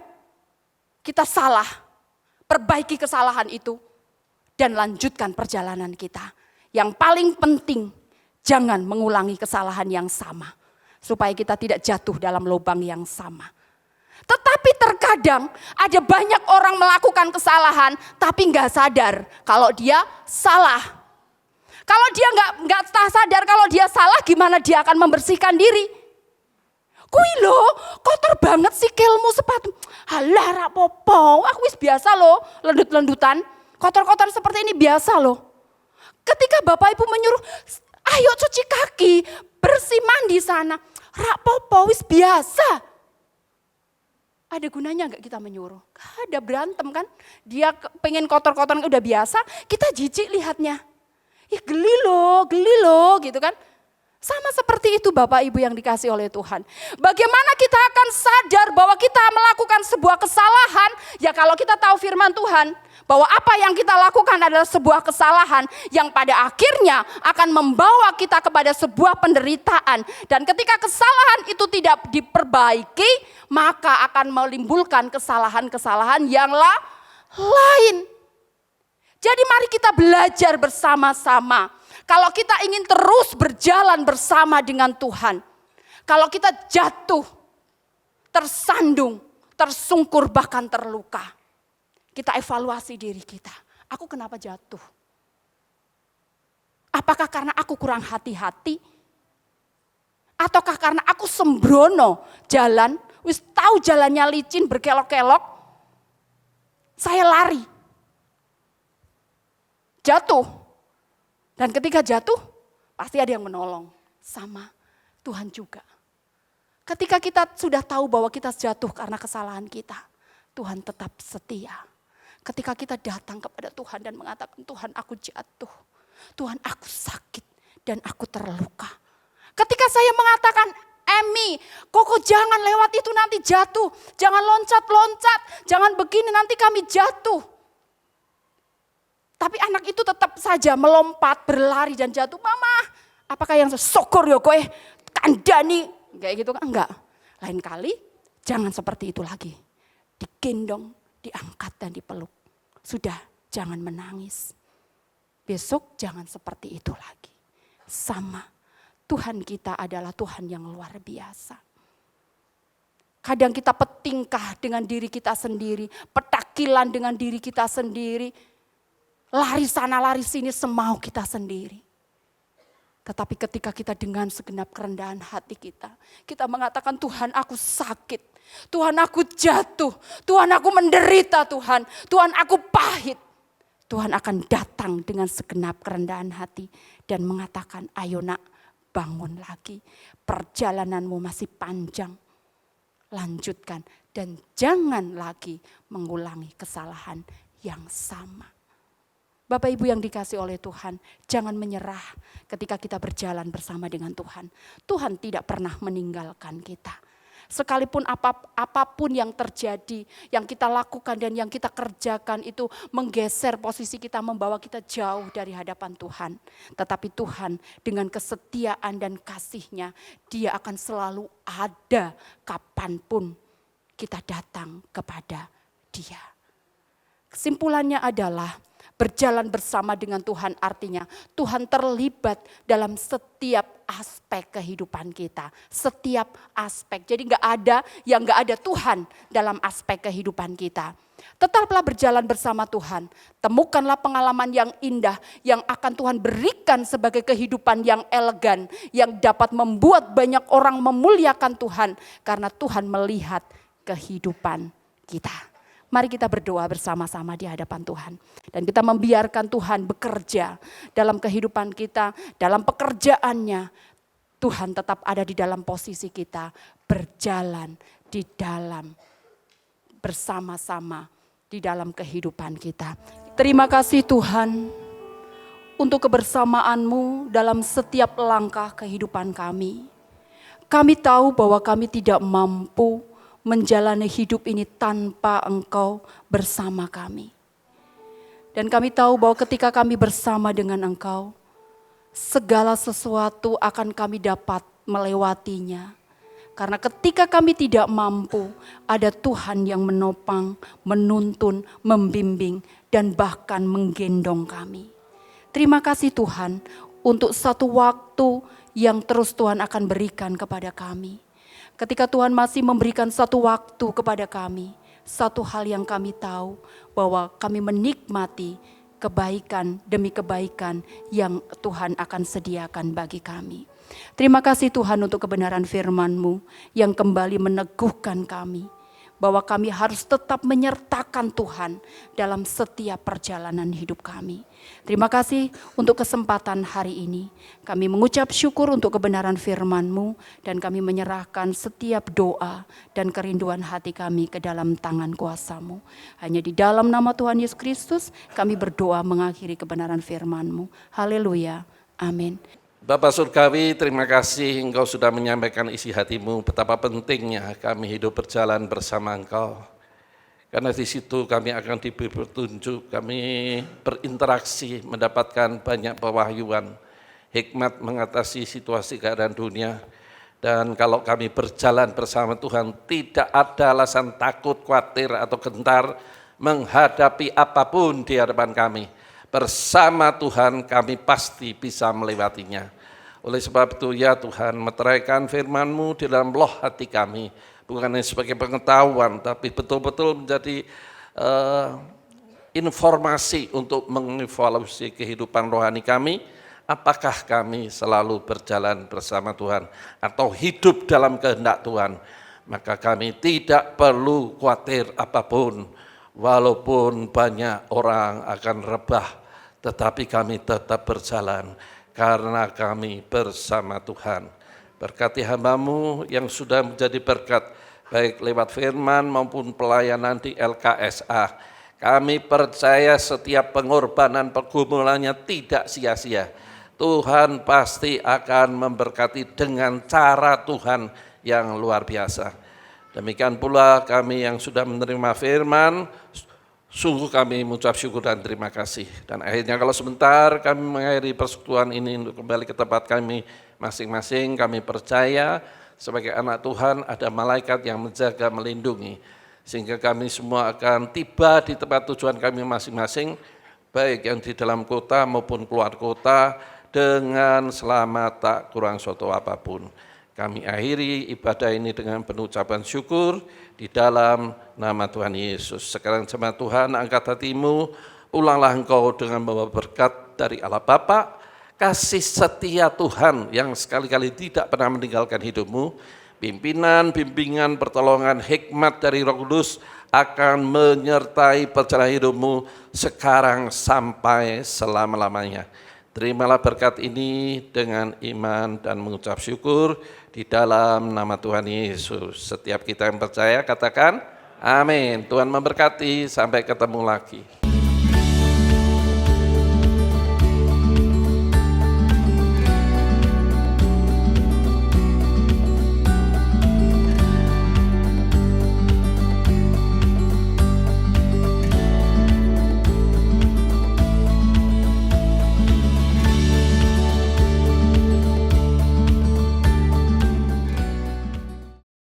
kita salah, perbaiki kesalahan itu dan lanjutkan perjalanan kita. Yang paling penting, jangan mengulangi kesalahan yang sama supaya kita tidak jatuh dalam lubang yang sama. Tetapi terkadang ada banyak orang melakukan kesalahan tapi nggak sadar kalau dia salah. Kalau dia nggak sadar kalau dia salah, gimana dia akan membersihkan diri? Kui lo kotor banget sih kelmu sepatu. Halah rapopo, aku wis biasa lo lendut-lendutan. Kotor-kotor seperti ini biasa lo. Ketika Bapak Ibu menyuruh, ayo cuci kaki, bersih mandi sana. Rapopo wis biasa. Ada gunanya enggak kita menyuruh? Gak ada, berantem kan. Dia pengen kotor-kotor udah biasa, kita jijik lihatnya. Ih geli loh gitu kan. Sama seperti itu Bapak Ibu yang dikasih oleh Tuhan. Bagaimana kita akan sadar bahwa kita melakukan sebuah kesalahan, ya kalau kita tahu firman Tuhan. Bahwa apa yang kita lakukan adalah sebuah kesalahan yang pada akhirnya akan membawa kita kepada sebuah penderitaan. Dan ketika kesalahan itu tidak diperbaiki, maka akan menimbulkan kesalahan-kesalahan yang lain. Jadi mari kita belajar bersama-sama. Kalau kita ingin terus berjalan bersama dengan Tuhan. Kalau kita jatuh, tersandung, tersungkur bahkan terluka. Kita evaluasi diri kita. Aku kenapa jatuh? Apakah karena aku kurang hati-hati? Ataukah karena aku sembrono jalan? Wis tahu jalannya licin berkelok-kelok. Saya lari. Jatuh. Dan ketika jatuh, pasti ada yang menolong. Sama Tuhan juga. Ketika kita sudah tahu bahwa kita jatuh karena kesalahan kita, Tuhan tetap setia. Ketika kita datang kepada Tuhan dan mengatakan, Tuhan aku jatuh, Tuhan aku sakit dan aku terluka. Ketika saya mengatakan, Emi, Koko jangan lewat itu nanti jatuh. Jangan loncat-loncat, jangan begini nanti kami jatuh. Tapi anak itu tetap saja melompat, berlari dan jatuh. Mama, apakah yang sokor ya kowe kandani? Kayak gitu kan? Enggak. Lain kali jangan seperti itu lagi. Digendong, diangkat dan dipeluk. Sudah, jangan menangis. Besok jangan seperti itu lagi. Sama. Tuhan kita adalah Tuhan yang luar biasa. Kadang kita petingkah dengan diri kita sendiri, petakilan dengan diri kita sendiri, lari sana lari sini semau kita sendiri. Tetapi ketika kita dengan segenap kerendahan hati kita mengatakan Tuhan aku sakit, Tuhan aku jatuh, Tuhan aku menderita Tuhan aku pahit. Tuhan akan datang dengan segenap kerendahan hati dan mengatakan ayo nak, bangun lagi, perjalananmu masih panjang, lanjutkan dan jangan lagi mengulangi kesalahan yang sama. Bapak Ibu yang dikasih oleh Tuhan, jangan menyerah ketika kita berjalan bersama dengan Tuhan. Tuhan tidak pernah meninggalkan kita. Sekalipun apapun yang terjadi, yang kita lakukan dan yang kita kerjakan itu menggeser posisi kita, membawa kita jauh dari hadapan Tuhan. Tetapi Tuhan dengan kesetiaan dan kasih-Nya, Dia akan selalu ada kapanpun kita datang kepada Dia. Kesimpulannya adalah berjalan bersama dengan Tuhan artinya Tuhan terlibat dalam setiap aspek kehidupan kita. Setiap aspek. Jadi gak ada yang gak ada Tuhan dalam aspek kehidupan kita. Tetaplah berjalan bersama Tuhan. Temukanlah pengalaman yang indah yang akan Tuhan berikan sebagai kehidupan yang elegan. Yang dapat membuat banyak orang memuliakan Tuhan. Karena Tuhan melihat kehidupan kita. Mari kita berdoa bersama-sama di hadapan Tuhan. Dan kita membiarkan Tuhan bekerja dalam kehidupan kita, dalam pekerjaannya. Tuhan tetap ada di dalam posisi kita, berjalan di dalam, bersama-sama di dalam kehidupan kita. Terima kasih Tuhan untuk kebersamaan-Mu dalam setiap langkah kehidupan kami. Kami tahu bahwa kami tidak mampu menjalani hidup ini tanpa Engkau bersama kami. Dan kami tahu bahwa ketika kami bersama dengan Engkau, segala sesuatu akan kami dapat melewatinya. Karena ketika kami tidak mampu, ada Tuhan yang menopang, menuntun, membimbing, dan bahkan menggendong kami. Terima kasih Tuhan untuk satu waktu yang terus Tuhan akan berikan kepada kami. Ketika Tuhan masih memberikan satu waktu kepada kami, satu hal yang kami tahu bahwa kami menikmati kebaikan demi kebaikan yang Tuhan akan sediakan bagi kami. Terima kasih Tuhan untuk kebenaran firman-Mu yang kembali meneguhkan kami bahwa kami harus tetap menyertakan Tuhan dalam setiap perjalanan hidup kami. Terima kasih untuk kesempatan hari ini. Kami mengucap syukur untuk kebenaran firman-Mu dan kami menyerahkan setiap doa dan kerinduan hati kami ke dalam tangan kuasa-Mu. Hanya di dalam nama Tuhan Yesus Kristus kami berdoa mengakhiri kebenaran firman-Mu. Haleluya. Amin. Bapak Surgawi, terima kasih Engkau sudah menyampaikan isi hatimu, betapa pentingnya kami hidup berjalan bersama Engkau. Karena di situ kami akan diberi petunjuk, kami berinteraksi, mendapatkan banyak pewahyuan, hikmat mengatasi situasi keadaan dunia. Dan kalau kami berjalan bersama Tuhan, tidak ada alasan takut, khawatir, atau gentar menghadapi apapun di hadapan kami. Bersama Tuhan kami pasti bisa melewatinya. Oleh sebab itu ya Tuhan, meteraikan firman-Mu di dalam loh hati kami. Bukan hanya sebagai pengetahuan, tapi betul-betul menjadi informasi untuk mengevaluasi kehidupan rohani kami. Apakah kami selalu berjalan bersama Tuhan atau hidup dalam kehendak Tuhan. Maka kami tidak perlu khawatir apapun. Walaupun banyak orang akan rebah, tetapi kami tetap berjalan karena kami bersama Tuhan. Berkati hamba-Mu yang sudah menjadi berkat, baik lewat firman maupun pelayanan di LKSA. Kami percaya setiap pengorbanan pergumulannya tidak sia-sia. Tuhan pasti akan memberkati dengan cara Tuhan yang luar biasa. Demikian pula kami yang sudah menerima firman, sungguh kami mengucap syukur dan terima kasih. Dan akhirnya kalau sebentar kami mengakhiri persekutuan ini untuk kembali ke tempat kami masing-masing, kami percaya sebagai anak Tuhan ada malaikat yang menjaga, melindungi. Sehingga kami semua akan tiba di tempat tujuan kami masing-masing, baik yang di dalam kota maupun keluar kota, dengan selamat tak kurang suatu apapun. Kami akhiri ibadah ini dengan penuh ucapan syukur di dalam nama Tuhan Yesus. Sekarang jemaat Tuhan, angkat hatimu, pulanglah engkau dengan membawa berkat dari Allah Bapa, kasih setia Tuhan yang sekali-kali tidak pernah meninggalkan hidupmu, pimpinan, bimbingan, pertolongan, hikmat dari Roh Kudus akan menyertai perjalanan hidupmu sekarang sampai selama-lamanya. Terimalah berkat ini dengan iman dan mengucap syukur di dalam nama Tuhan Yesus. Setiap kita yang percaya katakan amin. Tuhan memberkati, sampai ketemu lagi.